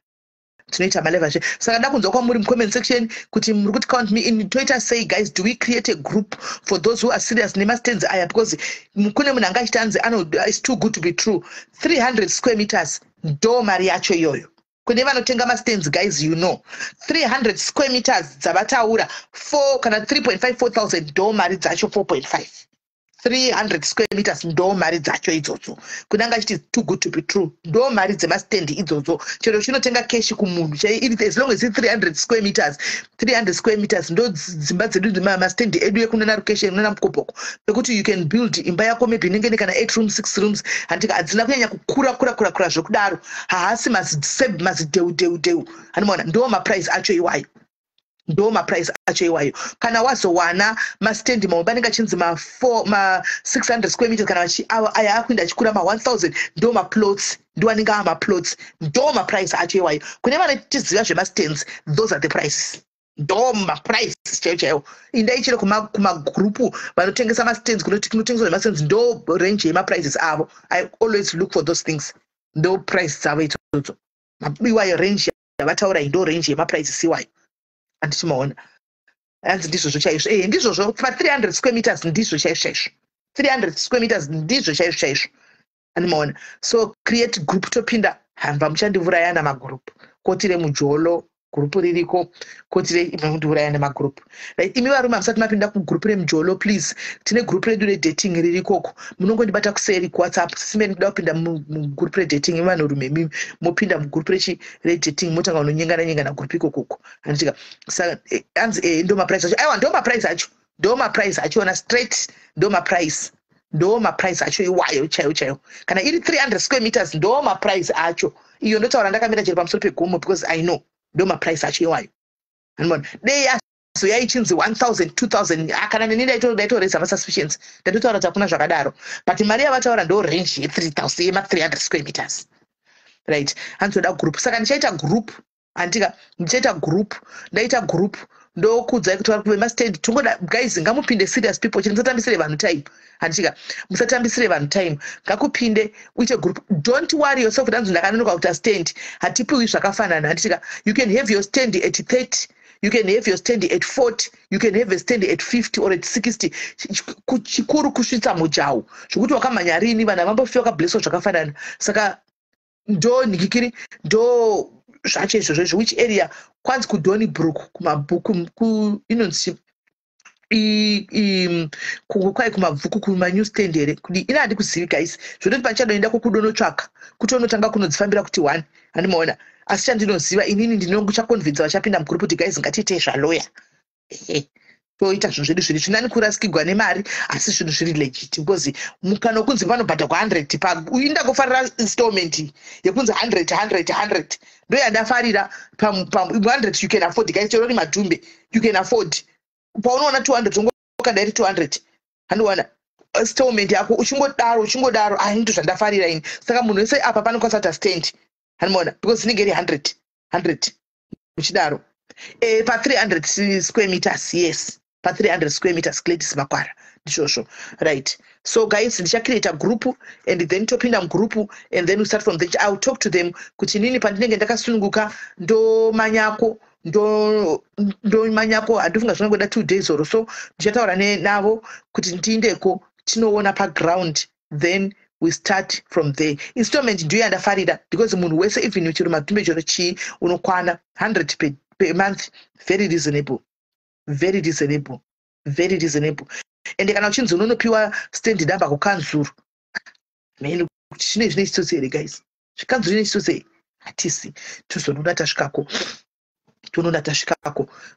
tinoita maleva zve. Saka da kunzwa kwamuri mucomment section kuti muri kuti count me in, toita sei guys, do we create a group for those who are serious nemastands aya, because kune munhu anga achitanzi it's too good to be true. 300 square meters ndo mari yacho iyoyo. Kune vanotenga mastands guys, you know 300 square meters dzavataura 4 kana 3.5-4,000 ndo mari dzacho 4.5. 300 square meters ndo mari dzacho idzodzo. Kunanga chiti too good to be true, ndo mari dzemastand idzodzo. Chero chinotenga cash kumunhu as long as it's 300 square meters. 300 square meters ndo dzimba dzedu mastand edu ekunena location nena mukopoko, pekuti you can build imba yako maybe inenge kana 8 rooms 6 rooms, handika adzina kunyanya kukura zvekudaro, haasi mazideu. Hanimaona ndo maprice acho iwayo. Ndo maprice acho iwayo. Kana wazowana mastand mamwe banenge achinzi ma 600 square meters, kana aya akuenda achikura ma 1000 ndo maplots, ndo anenge amaplots, ndo maprice acho iwayo. Kune vanotiziva zvemastands, those are the prices. Ndo maprice chaiwo. Indai chero kumagrupu vanotengesa mastands, kunotengeswa zvemastands, ndo range yemaprices avo. I always look for those things. Ndo price dzavo idzodzo. Iwayo range yavataura ndo range yemaprices iwayo. Handitimaona hanzi ndizvozvo chaizvo. Ndizvozvo pa 300 square meters ndizvo chaizvo. 300 square meters ndizvo chaizvo. Handimaona. So create group topinda, hamba muchandivurayana magroup. Kotire mujolo group ririko, kotire imundivurayana magroup. Right, imi varume musati mapinda kugroup remujolo please, tine group redu redating ririkoko. Munongondibata kuseri kuWhatsApp, SIS MELLY kuda kupinda mugroup redating, vanhurume mimi mopinda mugroup redating motanga unonyengana group ikoko. Handitika saka hanzi ndo maprice acho. Aiwa ndo maprice acho. Ndo maprice acho na straight ndo maprice. Ndo maprice acho iwayo chaiwo. Kana iri 300 square meters ndo maprice acho. Iyo ndotaura ndakamira chero pamusoro pegomo, because I know ndo maprice acho iwayo. Handimaona. Dei yaichinzi 1000 2000 kana nini ndaitoraise masuspicions ndatotaura kuti hakuna zvakadaro but mari yavataura ndo range ye3000 yema300 square meters right. Hanzoda group saka ndichaita group andika ndichaita group ndaita group ndokudzai kuti vari kuvemastate tongoda guys ngamupinde serious people chiri musatambisire vanhu time handika musatambisire vanhu time ngakupinde uite group. Don't worry yourself danzo ndakanonoka kuti stand hatipiwi zvakafanana handika. You can have your stand at 30, you can have your stand at 40, you can have a stand at 50 or at 60. Chikuru kusvitsa mujawu zvokuti wakamhanya rini vanhu vambofiwa kableso zvakafanana saka ndo nikikiri ndo zvacho izvozvo. Which area? Kwanzi kuDonnybrook kumabhuku inonzi kwai kumabhuku kumanewstand here kudi ina handikuzivi guys zvototi panchadoenda kukudonotsvaka kuti unotanga kunodzifambira kuti 1 handimaona asi chandinoziva inini ndinochakonvinza vachapinda mugroup kuti guys ngatiitei zvaloya toita zvinhu zvedu zviri zvinani kurasikirwa nemari asi zvinhu zviri legit because mukano kunzi panobhadhakwa 100 uinda kufarira installment yekunzi 100 ndo yandafarira 100 you can afford guys chorori madhumbe you can afford paunoona 200 ungokandairi 200 handiwana installment yako uchingodaro ndo zvandafarira ini saka munhu wese apa panokwanisa kuti stand handimaona because inenge iri 100 uchidaro pa 300 square meters. Yes, pa 300 square meters Gladys Makwara ndizvozvo right. So guys ndichacreate a group and then topinda mugroup and then we start from there. I'll talk to them kuti nini pandinenge ndakasununguka ndomanyako handifunga zvinongoda 2 days or so ndichataura navo kuti ndiindeko tinoona paground then we start from there. Installment ndiyo yandafarira because munhu wese even uchiri madhumbe choro chii unokwana 100 per month. Very reasonable, very reasonable, very reasonable. And kana uchinzi unonopiwa stand number kukanzuru meni kuti chine chitotse here guys zvikanzuru ine chitotse hatisi tuzonona tasvikako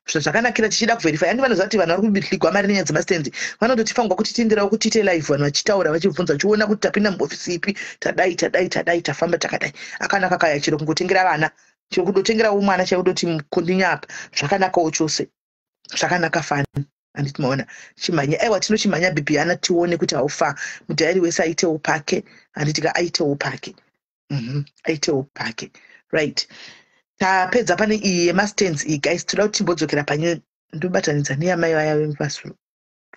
zvakanakira tichida kuverify ani vanoziva kuti vanhu vari kubirigwa mari nenyaya dzemastand vanototifangwa kuti tienderawo kuti tiite live vanhu vachitaura vachibvunza vachiona kuti tapinda muofisi ipi tadai tafamba takadai akanaka kaya chero kungotengera vana chero kudotengerawo mwana chaudoti mukondinya apa zvakanakawo chose zvakanaka fani handiti maona chimhanya aiwa tinochimhanya bhibhiana tione kuti haufa mudhairi wese aitewo pake handitika aitewo pake right. Tapedza pane iyi yemastands iyi guys toda kuti timbodzokera panyaya ndobatanidza neyamai vaya vemupasuro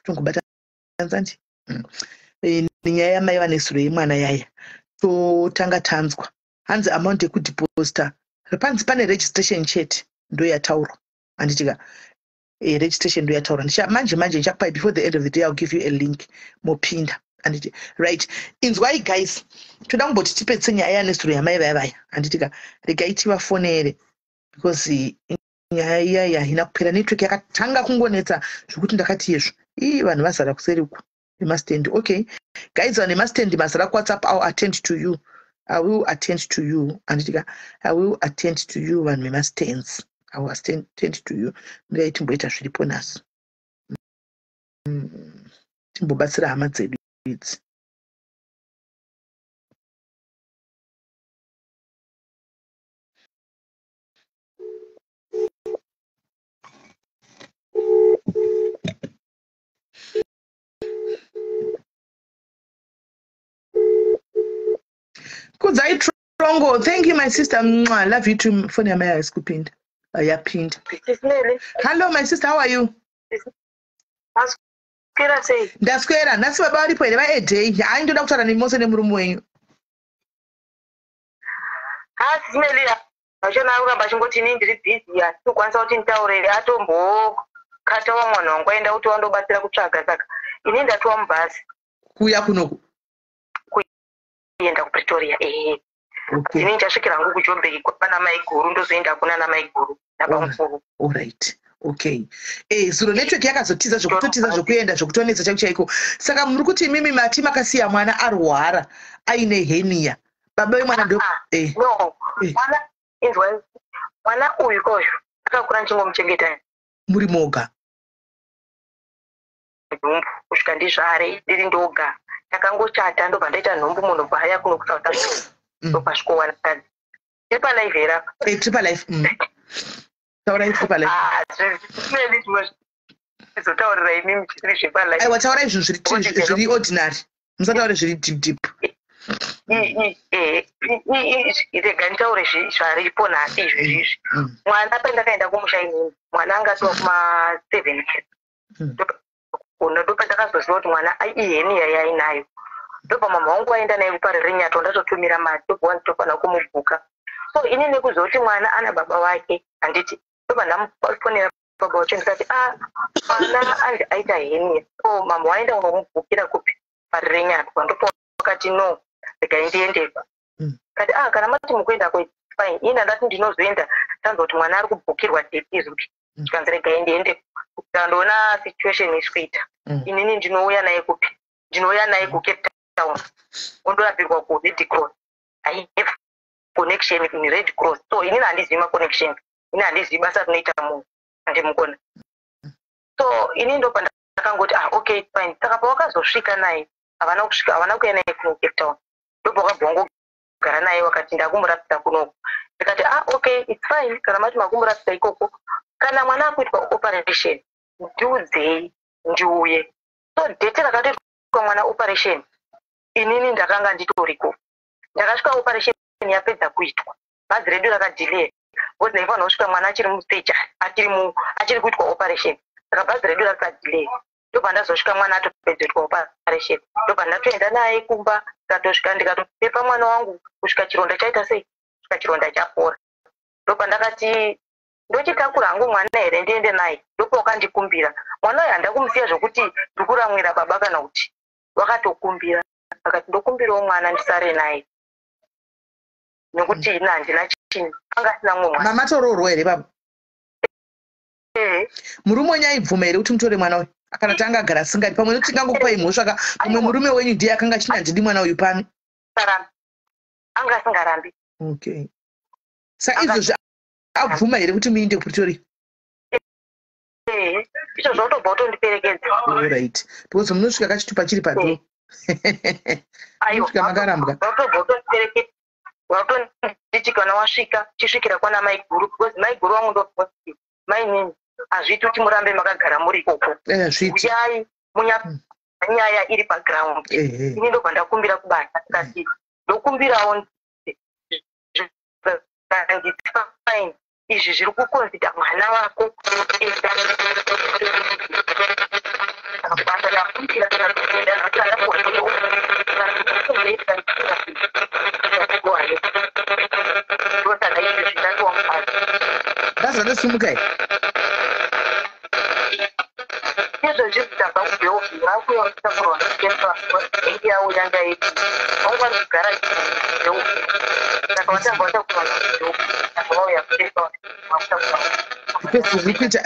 tongobatanidza nenyaya yamai vanesuro yemwana yaya totanga tanzwa hanzi amount yekudeposita panzi pane registration chete ndo yataurwa handitika registration ndo yataurwa manje ndichakupai before the end of the day I'll give you a link mopinda handiti right. Inzwai guys toda kumboti tipetse nyaya yanesuro yamai vaya handitika regai tivafonere because nyaya iyaya haina kupera network yakatanga kungonetsa zvokuti ndakati yezvo vanhu vazara kuseri uku nemastand. Okay guys vanhu nemastand mazara kuwhatsapp I will attend to you handitika I will attend to you vanhu nemastands I will attend to you ndai timboita zviripo naso timbobatsira hama dzedu idzi. Kudzai Trongo, thank you my sister. I love you too. Phone yamaya is kupinda. Yapinda. Hello my sister, how are you? Ndaswera nasi baba varipo here vaedhei hai ndoda kutaura nemose nemurume wenyu. SIS MELLY vachona uramba achingoti inini ndiri busy atokwanisa kuti nditaurire atombokatawo mwana wangu aenda kuti wandobatsira kutsvaga saka inini ndatiwa mubhazi kuya kunoku kuenda kuPretoria okay. Inini ndasvikira hangu kuJombeki pana mai guru ndozoenda kuna namai guru napamukuru. All right. Okay. Zuro network yakazotiza zvokutotiza zvokuenda zvokutonetsa chaiko. Saka muri kuti mimi mati makasiya mwana arwara aine hernia. Baba wemwana ndo no. Mwana inzwa mwana uyu kozvo akakura nchingomchengeta muri moga. Kusvika ndizvare ndiri ndoga takangochata ndobva ndaita nhumbu munhu bhaya kuno kuSouth Africa ndopasvikowana kadzi tripa live here apa tripa live taura izvo palive. Zotaurira inini chiri zvepalive. Aiwa, taura izvo zviri ordinary. Musataure zviri deep. Rega nditaure zvaripo nhasi izvozvizvi. Mwana pandakaenda kumusha inini, mwana anga atiwa kuma7 years. Ndopandakazoziva kuti mwana iheni yaya ainayo. Ndopa mama wangu aenda naye kuparirinya ndatotumira mari ndobva nditofana kumubhuka. So ini nekuzoti mwana ana baba wake handiti. Ndopa ndamufonera baba wacho ndikati mwana andi aita heni. So mama waenda kunomubhukira kupi paririnya ndopa wakati no. Ndikaendepa. Kati kana mati mukuenda kwe fine. Ina ndati ndinozoenda tanzo kuti mwana ari kubhukirwa date izupi. Tikanzi regaende kandoona situation iskuita. Inini ndinouya naye kupi? Ndinouya naye ku Cape Town. Ondorapirwa ku Red Cross. I have connection in Red Cross. So inini handizivi connection. Ini handizivi basa rinoita munhu. Handimukona. So inini ndopa ndakangoti okay fine. Saka pawakazosvika naye havana kuya naye ku Cape Town. Ndopa wakabva kugara naye wakati ndakumurapisa kunoku. Ndikati okay it's fine. Kana mati makumurapisa ikoko. Kana mwana akuitwa operation ndiudzei ndiuye. So date rakatoitwa mwana operation inini ndakanga nditoriko. Ndakasvika operation yapedza kuitwa. Bhazi redu rakadelay. Because ndaifanira kusvika mwana achiri mustage achiri kuitwa operation. Saka bhazi redu rakadelay. Ndobva ndazosvika mwana atopedzerwa operation. Ndobva ndatoenda naye kumba ndikatosvika ndikatopepa mwana wangu kusvika chironda chaita sei? Kusvika chironda chapora. Ndobva ndakati ndochitakura hangu mwana here ndiende naye. Ndopa wakandikumbira. Mwana uyu handakumusiya zvokuti ndikuramwira baba kana kuti wakatokumbira. Akati ndokumbirawo mwana ndisare naye. Nekuti ina handina chinhu. Anga asina mumwe mwana. Mama toroorwa here baba? Murume wenyu aibvuma here kuti mutore mwana uyu? Kana kuti anga agara asingadi pamwe nekuti tingangokupai mhosva pamwe murume wenyu ndiye akanga achina handidi mwana uyu pano? Anga asingarambi. Okay. Saka izvozvi abvuma here kuti muinde kuPretoria? Icho zvotobva utondiperekedza. Alright. Because munosvika kachitupa chiri padoo. Munosvika makarambwa. Zvotobva utondiperekedza. Watonditi kana wasvika chisvikira kwana mai guru. Because mai guru wangu ndokuti mai nini hazviti kuti murambe makagara muri ikoko. Huyai nyaya iri paground. Ini ndobva ndakumbira kubasa. Ndikati ndokumbirawo fine. Izvi zviri kukonzida mwana wako ndazandosumukai izvozvi kutabva kubeofi vakuya kutakura vanenge yauya ndaiti vangwari kugara beofi saka vatanga vatakuwana beofi saka vauya kutepa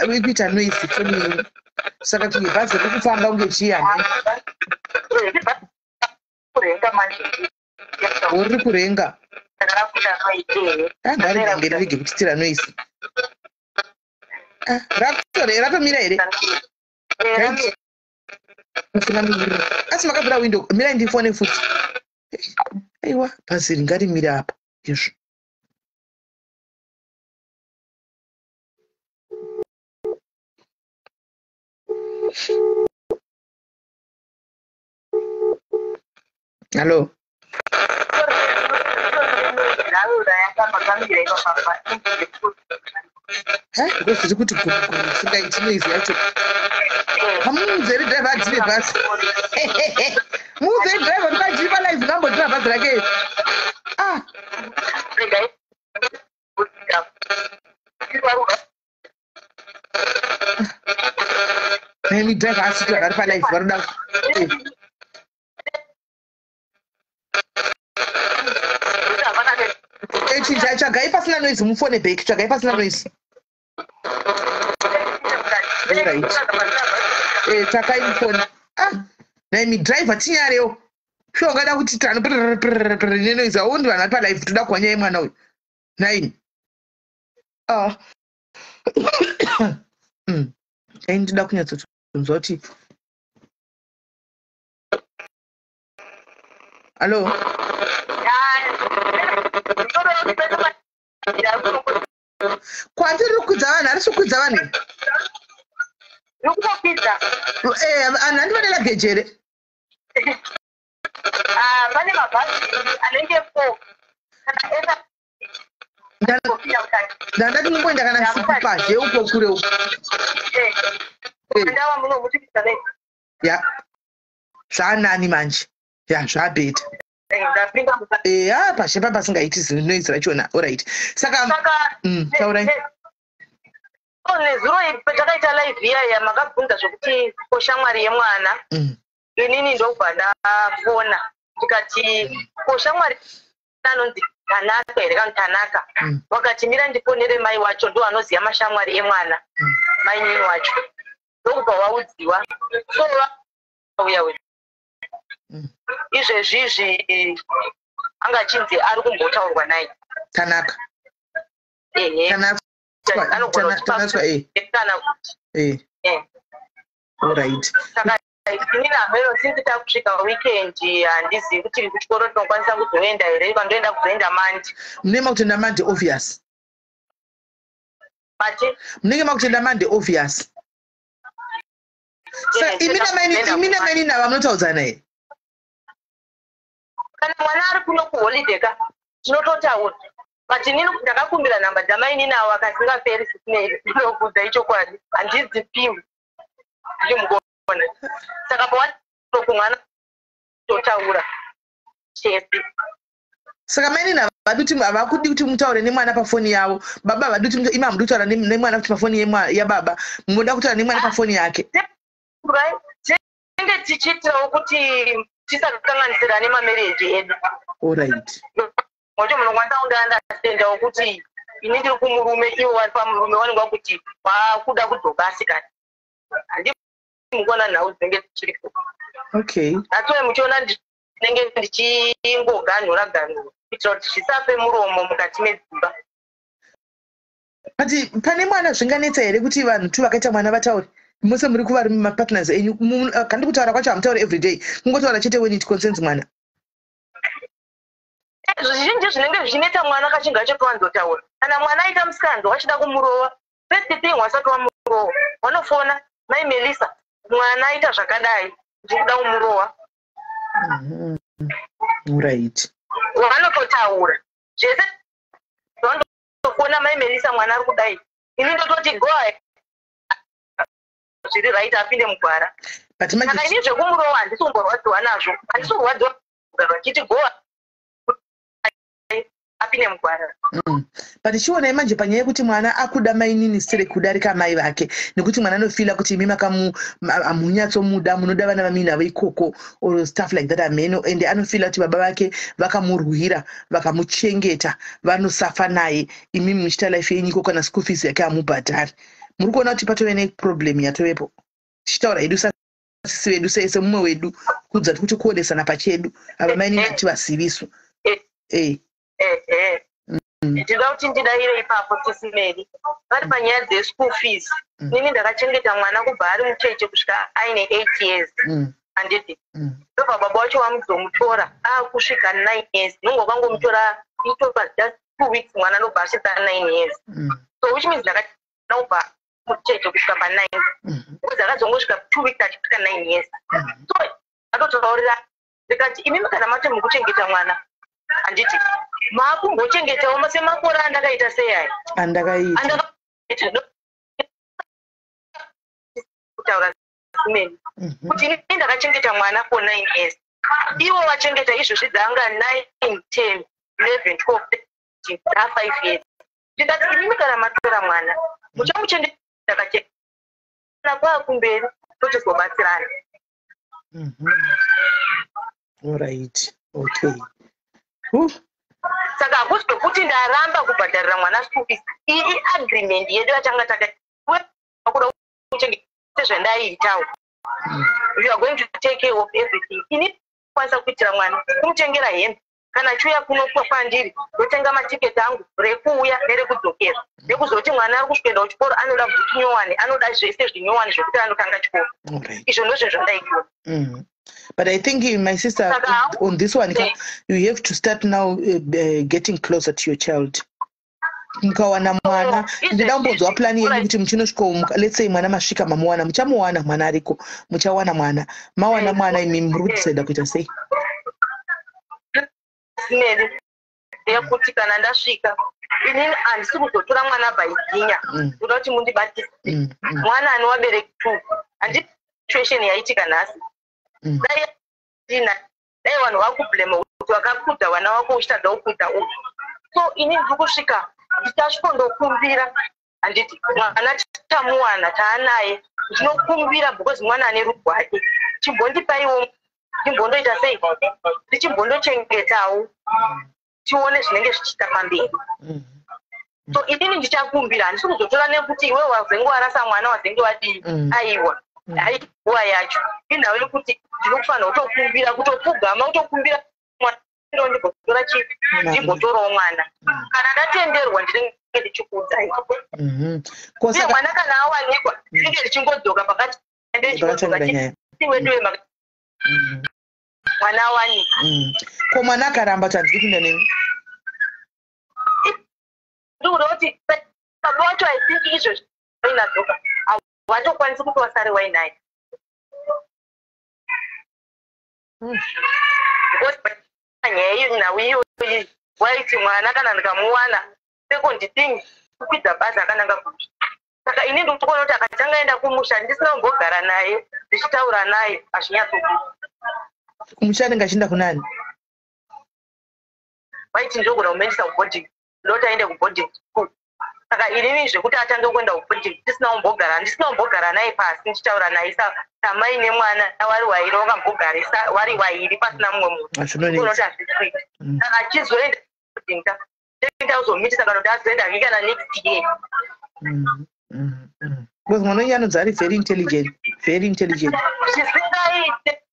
rikuita noisi foni saka kuti bhazi rikufamba kunge chiyani kurenga manje uri kurenga saka rakuda kaitei ngari rege kuchitira noisi ratomira here asi makavhura windo mirai ndifone futi aiwa bhazi ringarimira apa izvo Hello. Ndozviri kuti singaiti noizi yacho. Hamuuzeri driver adhire bhazi. Muuzeri driver ndikajiri palive ngambodhira bhazi rake. Nemi driver asvika vari palive varoda. Tsvagai pasina noise mufone back. Tsvagai pasina noise. Right. Tsvagai mufone. Nemi driver tinyarewo. Sho ngada kuti tano nenoise aundi vanhu vari palive toda kuwanyai mwana uyu. 9. Ndinoda kunyatsotonzwa kuti Hello. kwatiri kukwidza vanhu ari kukwidza vanhu nokutokwidza handivanela gejere pane mabhazi anenge 4 kana ndandati mumboenda kana sipaje uko kure uko ndava munomutikisa nei ya zvaanani manje ya zvabheta ndapinda pashe papasingaiti zinoizi rachona oright saka taurai nezuro iri patakaita live iya makabvunza zvokuti koshamwari yemwana inini ndobva ndafona ndikati koshamwari anonzi Tanaka here kana Tanaka wakati mira ndiponere mai wacho ndo anoziva mashamwari emwana mai nini wacho ndokubva waudziwa so uya we izvezvizvi anga chinzi ari kumbotaurwa naye Tanaka alright ini nahero since takusvika weekend handizivi kuti kuchikoro tinokwanisa kuzoenda here vandoenda kuzoenda mandi munenge makutenda mandi obvious mati munenge makutenda mandi obvious imi namaini nava munotaudzana here kana mwana ari kuno kuholiday ka tinototaura but inini ndakakumbira nhamba dzamaini navo akasingaperi sisinei ndinokudza ichokwadi handidzipiwi ndimugona saka pawakumwana totaura chese saka maini navaditi havakudi kuti mutaure nemwana pafoni yavo baba havaditi ima hamudi kutaura nemwana kuti pafoni yababa munoda kutaura nemwana pafoni yake tinenge tichiitirawo kuti tisakanganisirane mamereji edu alright mocho munokwanisa kundaandastendawo kuti ini ndiri kumurume ivo vari pamurume vanonga kuti vakuda kudzoka asikana handimukona nhau dzinenge dzichiripo okay atove muchiona ndinenge ndichingoganhura ganhura kuitira kuti zvisafe muromo mukati medzimba but pane mwana zvinganetsa here kuti vanhu tu vakaita mwana vataure mose muri kuva mapartners enyu kandi kutaura kwacho hamutauri everyday kungotaura chete when it concerns mwana zvizhinji zvinenge zvichineta mwana kachinga chekuvanzotaura kana mwana aita musikandwa wachida kumurova first thing wasati wamurova wanofona mai Melissa mwana aita zvakadai ndikuda kumurova right vanototaura zvese vanofona mai Melissa mwana ari kudai ini ndototi go zviri right apinde mugwara saka ini zvekumurova handisi kumborwadziwa nazvo handisi kurwadziwa vachiti go apinde mugwara but chionai manje panyaya yekuti mwana akuda mainini sere kudarika mai vake nekuti mwana anofila kuti imi hamunyatsomuda munoda vana vamini navo ikoko or stuff like that ameno ende anofila kuti baba vake vakamurwira vakamuchengeta vanosafa naye imi muchita life yenyu ikoko kana school fees yake hamubhadhari muri kuona kuti patove neproblem yatovepo tichitaura hedu sisi vedu sese mumwe wedu kudza kuti kuonesana pachedu ava mainini hativazivisu ndinoda kuti ndidayire ipapo tisimeri vari panyaya dzeschool fees nini ndakachengeta mwana kubva ari mucheche kusvika aine 8 years handiti ndobva baba wacho vamuzomutora aakusvika 9 years nongo vangomutora itopa just 2 weeks mwana ndobva asvika 9 years so which means ndakachengeta kubva mucheche kusvika pa9 uzi akadzongosvika 2 weeks achisvika 9 years so atotaurira ndikati imi kana mati mukuchengeta mwana handiti makumbochengetawo semakore andakaita sei andakaita kutaura simeni kuti ini ndakachengeta mwana for 9 years ivo vachengeta izvozvi dzanga 9 10 11 12 5 years ndikati inini kana matora mwana muchamuchengeta ndakachengeta kwakumberi tochizobatsirana alright okay saka hakusi kuti ndaramba kubhadharira mwana school fees iyi agreement yedu yatanga takakuda kuchengeta sezvandaiitawo you are going to take care of everything ini kwanisa kuitira mwana kumutengera hembe kana chiuya kuno kwandiri ndotenga matiketi angu rekuuya nerekudzokera nekuzoti mwana ari kusvikaenda kuchikoro anoda bhuku nyowani anoda zvese zvinyowani zvokuti anotanga chikoro izvo ndozvo zvandaiona but I think my sister on this one you have to start now getting closer to your child mukawana mwana ndida kumbonzwa plani yenyu kuti muchinosvika let's say mwana masvika mamuwana muchamuwana mwana ariko muchawana mwana mawana mwana imi muri kudzisaida kuita sei yekuti kana ndasvika inini handisi kuzotora mwana baiginya kuda kuti mundibatise mwana ane wabereki 2 handi situation yaitika nhasi dai vanhu vakublema kuti wakakudza vana vako uchitadza kukudza uyu so ini ndiri kusvika ndichasvikondokumbira handiti mwana titamuwana taanaye ndinokumbira because mwana ane rugwake chimbondipaiwo chimbondoita sei ndichimbondochengetawo tione zvinenge zvichiita pamberi so inini ndichakumbira handisi kuzotora nekuti iwe wazenge warasa mwana wazenge wadii aiwa nguva yacho inhau yekuti ndinokufanira kutokumbira kutopfugama kutokumbira mwana ndimbotora chii ndimbotorawo mwana kana ndatenderwa ndinenge ndichikuudzai uye mwana kana awanikwa ndinenge ndichingodzoka pakati weduwe mwana awanikwa ko mwana akaramba tandiri kuenda nemi ndikuda kuti baba wacho I think izvozvo inadzoka watokwanisi kuti wasare wainaye nyaya iyo nhau iyoyi waiti mwana kana ndikamuwana second thing kukwidza bhazi akananga kumusha saka ini ndikutoona kuti akatanga enda kumusha ndisina kumbogara naye ndichitaura naye hazvinyatsokuita kumusha ndingachienda kunani vaiti ndogona kumendisa kuboarding ndoti aende kuboarding school saka inini zvekuti atange kuenda kuboarding ndisina kumbogara naye pasi ndichitaura naye samai nemwana vari wairi vakambogarisa vari wairi pasina mumwe munhu unoti hazvikuita saka achizoenda kuboarding tenda kuzomitisa kana kuti azoenda hake kana next year because mwana wenyu anonzi ari very intelligent zvisingaite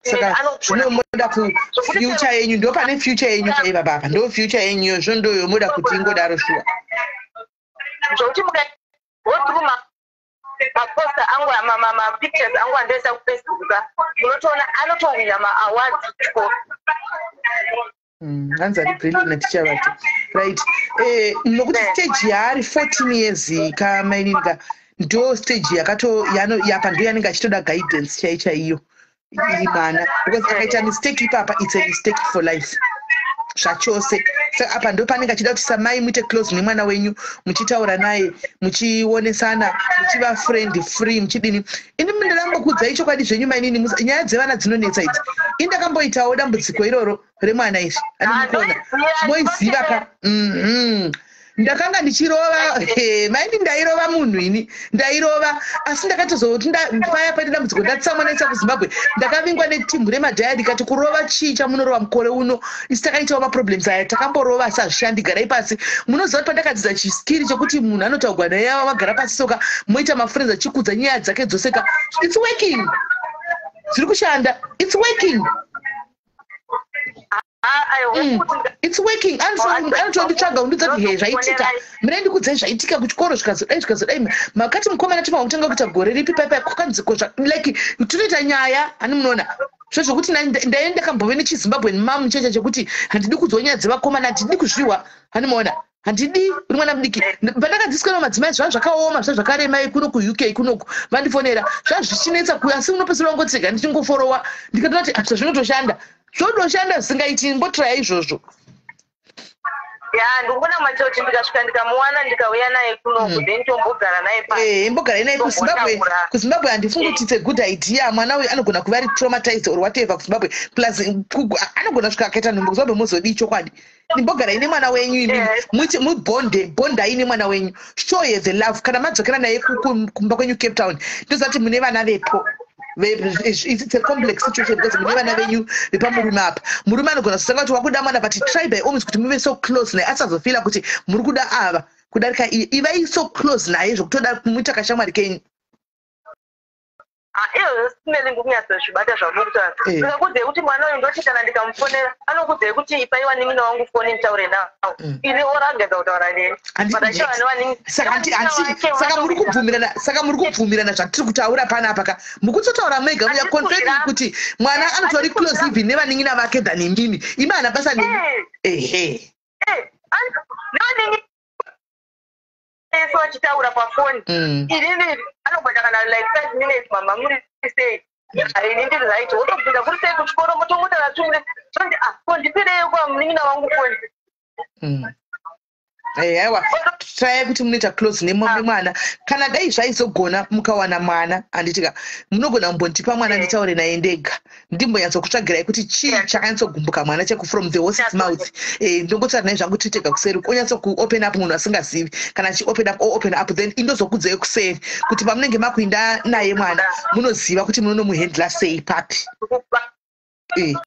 saka zvinomoda kufuture yenyu ndo pane future yenyu chaiva baba ndo future yenyu yozvo ndo yomoda kuti ingodaro shuwa zvokuti mukaotuma maposta angu mapictures angu andoisa kufacebook munotoona anotowina maawards chikoro hanzi ari brilliant tichavati right nokuti stage yaari 14 years kamaininika ndo stage yapa ndo yanenge achitoda guidance chaiyo iri mwana because akaita mistake ipapa it's a mistake for life zvachose saka apa ndo panenge achida kuti samai muite close nemwana wenyu muchitaura naye muchionesana muchiva friend free muchidini ini ndindangokuudzai chokwadi zvenyu mainini nyaya dzevana dzinonetsa idzi indakamboitawo dambudziko iroro remwana izvi andikuona moiziva ka ndakanga ndichirova maini ndairova munhu ini ndairova asi ndakatozoti paya paita dambudziko ndatsamwanaisa kuzimbabwe ndakavingwa netimhu remadhaya ndikati kurova chii chamunorova mukore uno isi takaitawo maproblems aya takamborova asi hazvishandi garai pasi munoziva kuti pandakadzidza chiskiri chokuti munhu anotaugwa naye ava vagara pasi soka moita mafriends achikudza nyaya dzake dzoseka it's working zviri kushanda it's working it's working anotonditsvaga undudza kuti he zvaitika mire ndikudzai zvaitika kuchikoro zvikazodai makati mukomana tima kutanga kuita gore ripi paipai kwakanziko like tonoita nyaya hani munoona zvezvokuti ndaenda ndakambove nechizimbabwe mamu cheche chekuti handidi kudzwa nyaya dzevakomana handidi kuzviwa hani muona handidi uri mwana mudiki pandakadzisika namadzimai zvava zvakaoma zva zvakarema kuno kuuk kunoku vandifonera zvava zvichinetsa kuya asi unopesera wangotsega ndichingoforowa ndikatoona kuti apisa zvinotoshanda zvonoshanda zvisingaiti mbotirai izvozvo ndikuona matoti ndikasvika ndikamuwana ndikauya naye kunoku then tombogara naye imbogarai naye kuzimbabwe handifungi kuti it's a good idea mwana uyu anogona kuva ari traumatized or whatever kuzimbabwe plus anogona kusvika akaita nhumbu kuzimbabwe muzodii chokwadi imbogarai nemwana wenyu imi mubondai nemwana wenyu show ye the love kana madzokera naye kumba kwenyu Cape Town ndozati mune vana vepo it's a complex situation because mune vana venyu vepamurume apa murume anogona kusanga kuti wakuda mwana but try by almost kuti muve so close naye asazofila kuti muri kuda ava kudarika ivai so close naye zvokutoda kumuita kashamwari kenyu simene ndikunyatsochibata zvamukutaura ndikakudzai kuti mwana uyu ndoti kana ndikamufonera anokudzai kuti paiwa nimina wangu foni nditaure nawo ini oragedza kutaura neni saka muri kubvumirana zvatiri kutaura panapa ka mukutsotaura mega muya confirm kuti mwana anotori close even nevaning'ina vake than imimi imi hana basa nemi eso achitaura pafoni inini anogona kana like 5 minutes mama muri sei ini ndiri right wotopinda kuri sei kuchikoro motomutana tumire tonzi kondipireyo kwa munin'ina wangu foni aiwa try kuti munoita close nemwana kana dai zvaizogona mukawana mwana anditika munogona kumbondipa mwana nditaure naye ndega ndimbonyatsokutsvagirai kuti chii chakanyatsogumbuka mwana cheku from the horse's mouth ndongotaura naye zvangu titega kuseri onyatsokuopen up munhu asingazivi kana open up then indozokudzai kuseri kuti pamunenge makuinda naye mwana munoziva kuti munonomuhandla sei papi ini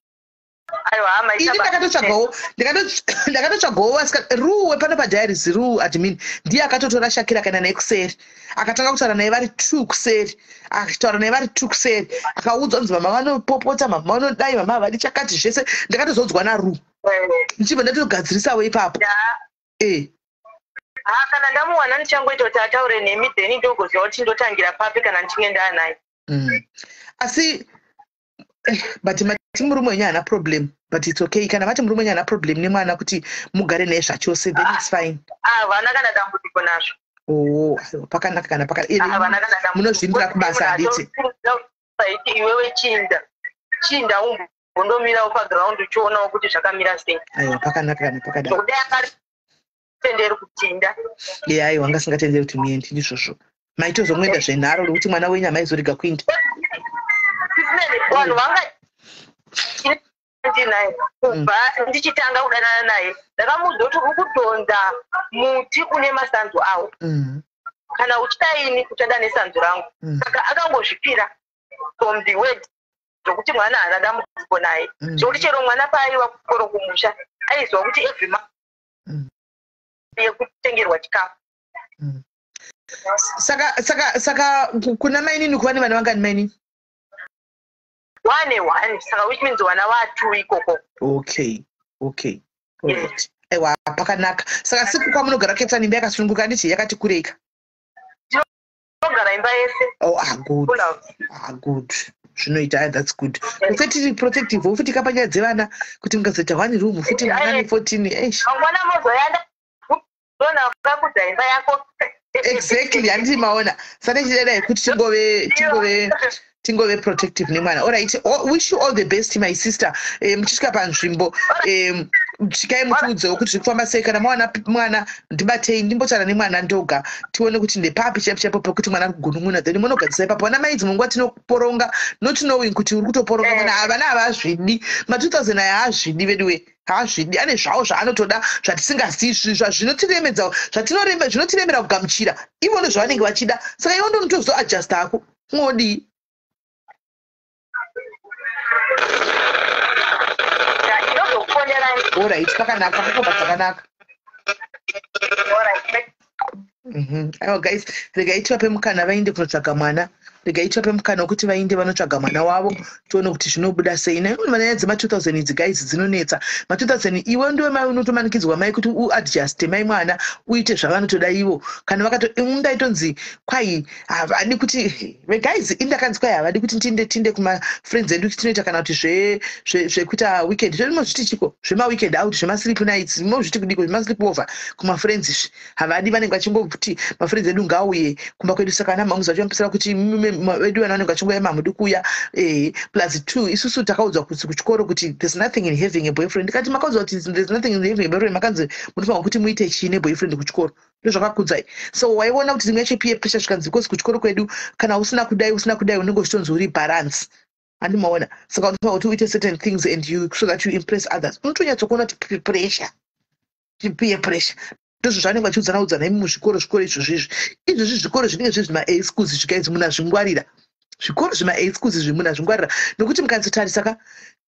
ndakatotsvagawo ruu wepano padiaries ruu admin ndiye akatotora Shakira kana naye kuseri akatanga kutaura naye vari 2 kuseri akataura naye vari 2 kuseri akaudzwa kunzi mama vanopopota mama vanodai mama havadi chakati zvese ndakatozodzwa naruu ndichibva ndatogadzirisawo ipapo kana ndamuwana ndichangoita kuti ataure nemi then ndogoziva kuti ndotangira papi kana ndichinge ndaanaye asi but mati murume wenyu haana problem but it's okay kana mati murume wenyu haana problem nemwana kuti mugare naye zvachose then it's fine havana kana dambudziko nazvo pakanaka kana munozvinira kubasa handiti iwewe chinda ungondomirawo paground uchionawo kuti zvakamira sei aiwa pakanaka kana pakadai kudai akaritenderi kutinda aiwa ngasingatenderi kuti muendi ndizvozvo maitozomwenda zvenharo rokuti mwana wenyu hamaizorega kuinda vanhu vanga ndinaye kubva ndichitanga kudanana naye ndakamuudza kuti uri kudhonza muti une masanzu awo kana uchitaini uchada nesanzu rangu saka akangozvipira from the word zvokuti mwana haana dambudziko naye zvokuti chero mwana paaiwa kukoro kumusha aiziva kuti every month yekutengerwa chikafu saka kuna mainini kuva nevana vangani mainini 1 saka which means wana va2 ikoko okay alright aiwa pakanaka saka siku kwamunogara Cape Town imba yakasununguka ndichi yakati kureika tinogara imba yese good zvinoita that's good futi protective futi kapanya dzevana kuti mungazoita 1 room futi mwana 14 mwana mozoyanda dona kakudza imba yako exactly handiti maona sane chidedai kuti tingove protective nemwana. Alright, wish you all the best my sister. Mchisvika panzvimbo chikai mutiudze kuti zvifamba sei kana mwana ndibatei ndimbotaura nemwana ndoga tione kuti ndepapi chapo pekuti mwana kugunun'una then munogadzisa ipapo vana maidzi munguva tinoporonga not knowing kuti uri kutoporonga mwana avana havazvidi ma2000 aya haazvidi veduwe haazvidi ane zvavo zvaanotoda zvatisingazivi zvinotiremedza zvinotiremera kugamuchira ivo ndozvavanenge vachida saka ivo ndomutozoadjust ako mwodii. Alright, pakanaka kukomba dzakanaka. Aiwa guys, regai tivape mukana vainde kunotsvaga mwana. Regai tivape mukana wekuti vainde vanotsvaga mwana wavo tione kuti zvinobuda sei. Nyaya dzema2000 idzi guys dzinonetsa. Ma2000 iwe ndiwe mai unotomanikidzwa mai kuti uadjuste mai mwana uite zvavanotoda ivo. Kana undaitonzi kwai havadi kuti guys indakanzi kwai havadi kuti tinde kuma friends edu tinoita kana kuti zvekuita weekend. Zvemozviti chiko zvema weekend out zvema sleep nights mozviti kudiko zvema sleep over kuma friends izvi. Havadi vanenge vachingokuti ma friends edu ngauye kumba kwedu saka ana mamuzi vachompisira kuti wedu vanenge vachingoya mamudu kuya plus 2 isusu takaudzwa kuti kuchikoro kuti there's nothing in having a boyfriend. Kati makaudzwa kuti there's nothing in having a boyfriend makanzi munofanira kuti muite chine boyfriend kuchikoro. Ndozvakakudzai. So waiona kuti dzimwe chepeer pressure zvikanzi because kuchikoro kwedu kana usina kudai unenge uchitonzi uri balance. Andimaona. Saka unofanira kuti uite certain things and you so that you impress others. Unotonyatsokuona kuti peer pressure ndozvo zvanenge vachiudzana muzvikoro izvozvizvi. Izvozvi zvikoro zvinenge zvima schools zvikaidzi munazvingwarira. Zvikoro zvima schools izvi munazvingwarira nokuti mukanzotarisa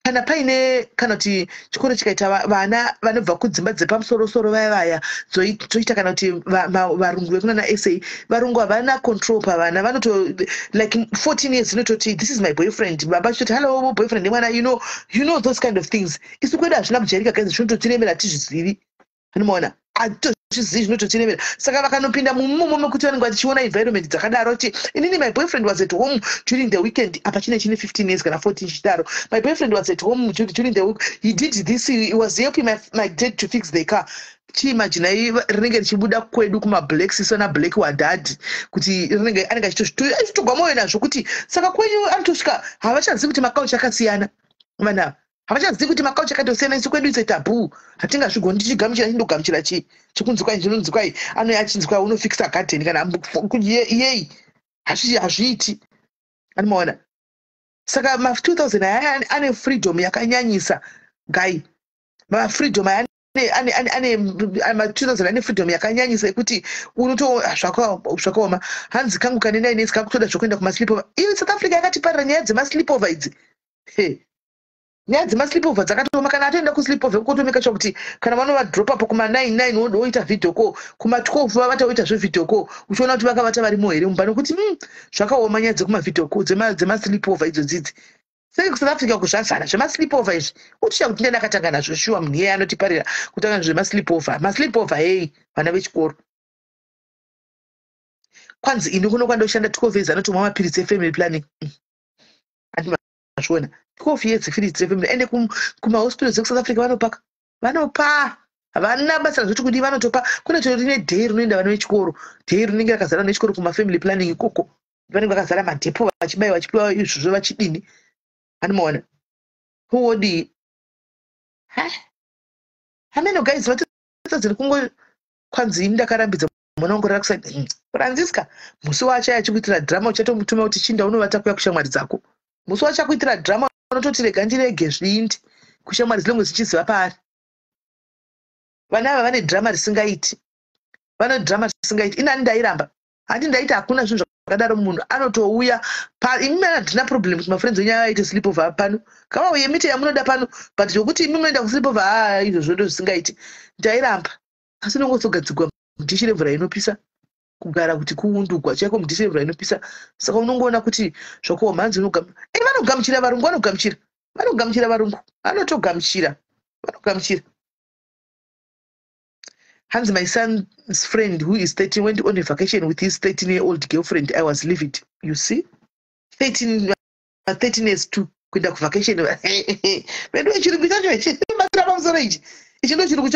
kana paine kana kuti chikoro chikaita vana vanobva kudzimba dzepamusoro vaya zoita kana kuti varungu vekunana SA varungu havana control pavana vanoto like 14 years inototi this is my boyfriend baba choti hello boyfriend mwana you know those kind of things. Isu kwedu hazvina kujairika kazi zvinototiremera tizvizivi. Unoona atozvizivi zvinototiremera saka vakanopinda mumomo kuti vanenge vachiona environment dzakadaro kuti inini my boyfriend was at home during the weekend apa chine 15 years kana 14 chidaro my boyfriend was at home during the week he did this he was helping my dad to fix the car chiimagine rinenge richibuda kwedu kuma-black sister na-black wadhadhi kuti rinenge anenge achitogwa moyo nazvo kuti saka kwenyu anotosvika havachazivi kuti makauchi akasiyana vanhu ava havachazivi kuti makauchi akatosiyana isu kwedu ise tabhuu hatingazvigoni tichigamuchira chindogamuchira chii chikunzi kwai chinonzi kwai anouya achinzi kwai unofikisa gadheni kana yeyi hazviiti anomaona saka ma-2000 aya ane freedom yakanyanyisa gai mafreedom aya ane ma-2000 ane freedom yakanyanyisa ekuti unoto zvakaoma hanzi kangu kane 9 years kakutoda zvokuenda kumasleepover iyo South Africa yakatiparira nyaya dzemasleepover idzi nyaya dzemasleepover dzakatooma kana atoenda kusleepover kukotomeka sure kuti kana vanovadropapo kuma9 woita video call kuma12 vavatoitazve video call uchiona kuti vakavata varimo here mumba nokuti zvakaoma nyaya dzekumavideo call dzemasleepover idzo dzidzi saka kuSouth Africa kuzvazara zvemasleepover izvi utisha kuti ndiani akatanga nazvo shuwa munhu iyeye anotiparira kutanga zvemasleepover masleepover heyi vana vechikoro kwanzi ini kuno kwandoshanda 12 years anotomwa mapiritsi efamily planning andimazviona 12 years mapiritsi efamily ende kumahospitals ekuSouth Africa vanopa havana basa razvoti kudi vanotopa kune torine dhei rinoenda vana vechikoro dhei rinenge rakazara vana vechikoro kumafamily planning ikoko vanenge vakazara madhepo vachibayiwa vachipiwa izvozvo vachidini anomaona wodi hameno guys vatadziri kungo kwanzi ndakarambidza mwana wangu rakusaidi Franziska musi wacho achikuitira drama uchatomutuma kuti chinda unovata kuya kushamwari dzako musi wacho akuitira drama unototi rega ndirege zvindi kushamwari dzinenge zichiziva paari vana ava vane drama risingaiti inani ndairamba handi ndaiti hakuna zvinhu zvakadaro munhu anotouya imimi handina problem kuti mafriends wenyu aite sleepover pano kama uye mite yamunoda pano but zvokuti imi munoenda kusleepover izvozvo ndo zvisingaiti ndairamba asi nongozogadzigwa mudhishi remvura inopisa kugara kuti kuundugwa chaiko mudhishi remvura inopisa saka unongoona kuti zvakowo mhanzi vanogamuchira varungu varungu vanotogamuchira Hans, my son's friend who is 13 went on a vacation with his 13-year-old girlfriend. I was livid. You see? 13 years to kuenda kuvacation. Vendo chiri kuita chekubatsira pamusoro ichi. Ichi ndo chiri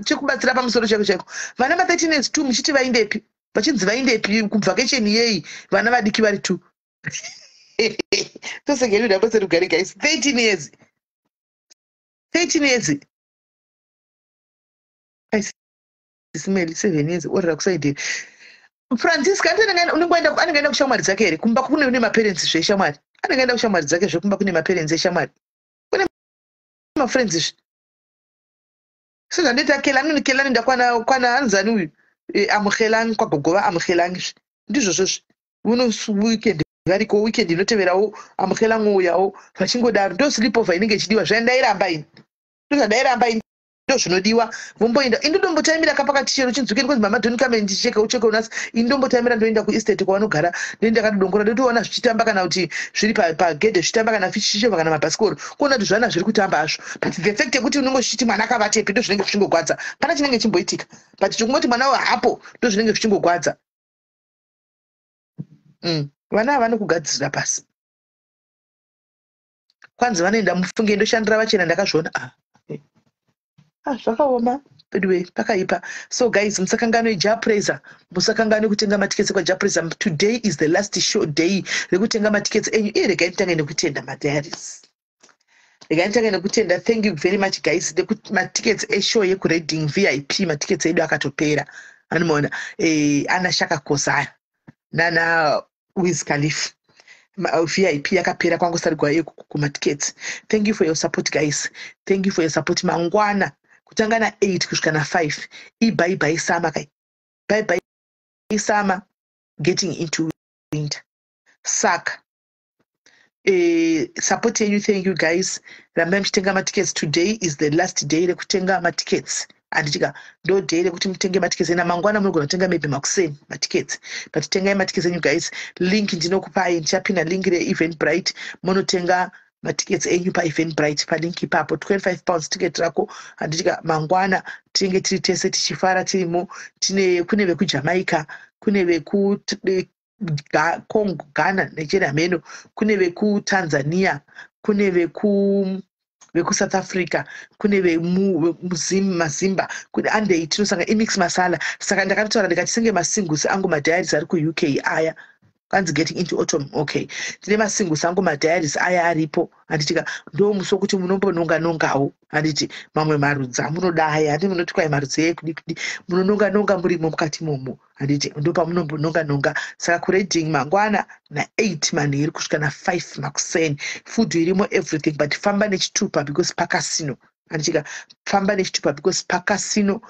chekubatsira pamusoro chako. Vana va 13 years tu muchiti vaindepi? Vachinzi vaindepi kuvacation yeyi vana vadiki vari tu. Tosegeruda pose rugare guys. 13 years. SIS MELLY 7 years orira kusaidhi Franziska anengaenda kushamwari dzake here kumba kune maparents zveshamwari anengaenda kushamwari dzake zvekumba kune maparents eshamwari kune mafriends izvi sezvandita kelani ndakwana anzani uyu amuhelani kwagogova amuhelani izvi ndizvozvozvi uno weekend variko weekend inoteverawo amuhelani ouyawo vachingodaro ndo sleepover inenge ichidiwa zvandairamba ini ndo zvinodiwa vomboenda indotombotaimira kapakati chero chinzukeni kwanzi mama don't come and check unasi indombotaimira ndoenda kuestate kwavanogara ndakatodongora ndotoona zvichitamba kana kuti zviri pagedhe zvichitamba kana fichisheva kana mabhasikoro kuona kuti zvana zviri kutamba hazvo but the fact yekuti unenge zvichiti mwana akavatepi ndo zvinenge zvichingogwadza pana chinenge chimboitika but chokungoti mwana hapo ndo zvinenge zvichingogwadza vana vanokugadzirira pasi kwanzi vanoenda mufunge ndoshandira vachena ndakazviona zvakaoma bedwe pakaipa so guys musakangane japraiser musakangane kutenga matiketsi kwajapraiser today is the last show day rekutenga matiketsi enyu regai nitanga nekutenda madiaries regai nitanga nekutenda thank you very much guys matiketsi eshow yekureading VIP matiketsi edu akatopera anomaona anashaka kosaya nana Wiz Khalifa VIP yakapera kwangosarigwa yeko kumatiketsi thank you for your support guys thank you for your support mangwana kutanga na 8 kusvika na 5 bye summer kai bye summer getting into winter saka support yenyu thank you guys rambai muchitenga matickets today is the last day rekutenga matickets anditika ndo day rekuti mutenge matickets ena mangwana munogona kutenga maybe makuseni matickets but tengai matickets enyu guys link ndinokupai ndichapinda link reEventbrite munotenga matickets enyu paEventbrite palink ipapo 25 pounds ticket rako anditika mangwana tinenge tiri tese tichifara tirimo kune vekujamaica kune veku Congo Ghana Nigeria meno kune vekuTanzania kune veku vekusouth Africa, kune Mazimba, kune under 8 tinosanga imix masala. Saka ndakatotaura ndikati senge masingusi angu madiaries ari kuUK aya. Kanzi getting into autumn. Okay. Tine masingusi angu madiaries aya aripo. Handitika ndo muso kuti munombononga-nongawo. Handiti mamwe marudzi amunoda aya. Handi munoti kwai marudzi ekudi munononga-nonga murimo mukati momo. Handiti ndo pamunombononga-nonga. Saka kureading mangwana na8 manheru kusvika na5 makuseni. Food irimo everything, but famba nechitupa because pakasino. Handitika famba nechitupa because pakasino.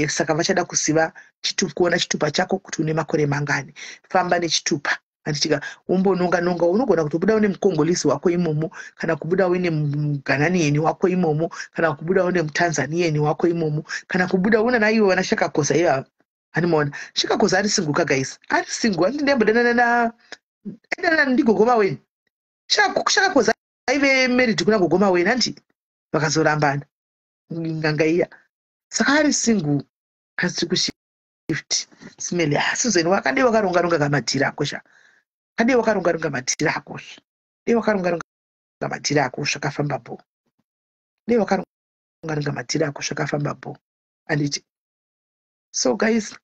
Saka vachada kuziva chitupa, kuona chitupa chako kuti une makore mangani. Famba nechitupa. Handitika umbononga-nonga, unogona kutobuda une mukongolisi wako imomo, kana kubuda une mugananieni wako imomo, kana kubuda une mutanzanieni wako imomo, kana kubuda una naiwe wana Shakakoza ivava. Handimaona Shakakoza ari single ka guys, ari single. Handi ndembodana ndigogoma weni. Shakakoza aive married kuna gogoma weni handi vakazorambana nganga iya. Saka ari single asi kushift Smelly. Susan wakade wakaronga-ronga kamadhira ako sha. Kade wakaronga-ronga madhira ako sha. De wakaronga-ronga madhira ako zvakafamba bo. De wakaronga-ronga madhira ako zvakafamba bo. Anditi. So guys,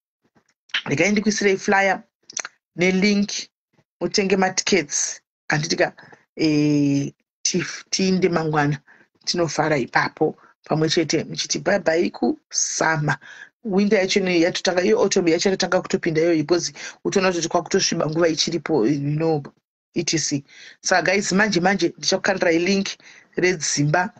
ndikaendi kuisirei flyer nelink mutenge matickets. Anditika tiinde mangwana tinofara ipapo pamwe chete muchiti bye bye kusama. Winter yacho yatotanga iyo autumn yacho yatotanga kutopinda iyo because utoona kuti kwakutosviba nguva ichiripo, etc. Saka guys, manje ndichakukandira link redzimba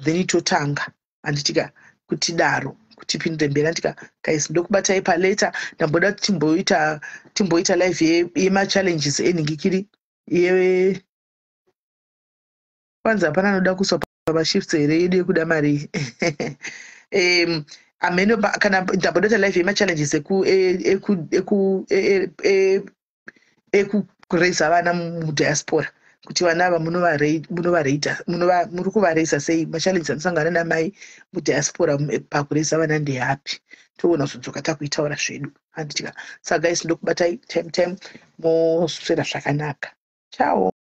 then itotanga. Anditika kuti daro kuti pindire mberi. Andika guys, ndokubatai paleta. Ndamboda timboita live yema-challenges enhingikiri kwanza hapana anoda kuswa pamashifts here yedu yekuda mari. Ameno kana ndabodota live yema-challenges ekuraisa vana mudiaspora, kuti vana ava muri kuvaraisa sei. Ma-challenges anosangana namai mudiaspora pakuraisa vana ndeyapi. Toona kuzodzoka takuitaura zvedu. Handitika. Saka guys, ndokubatai time moswera zvakanaka. Ciao.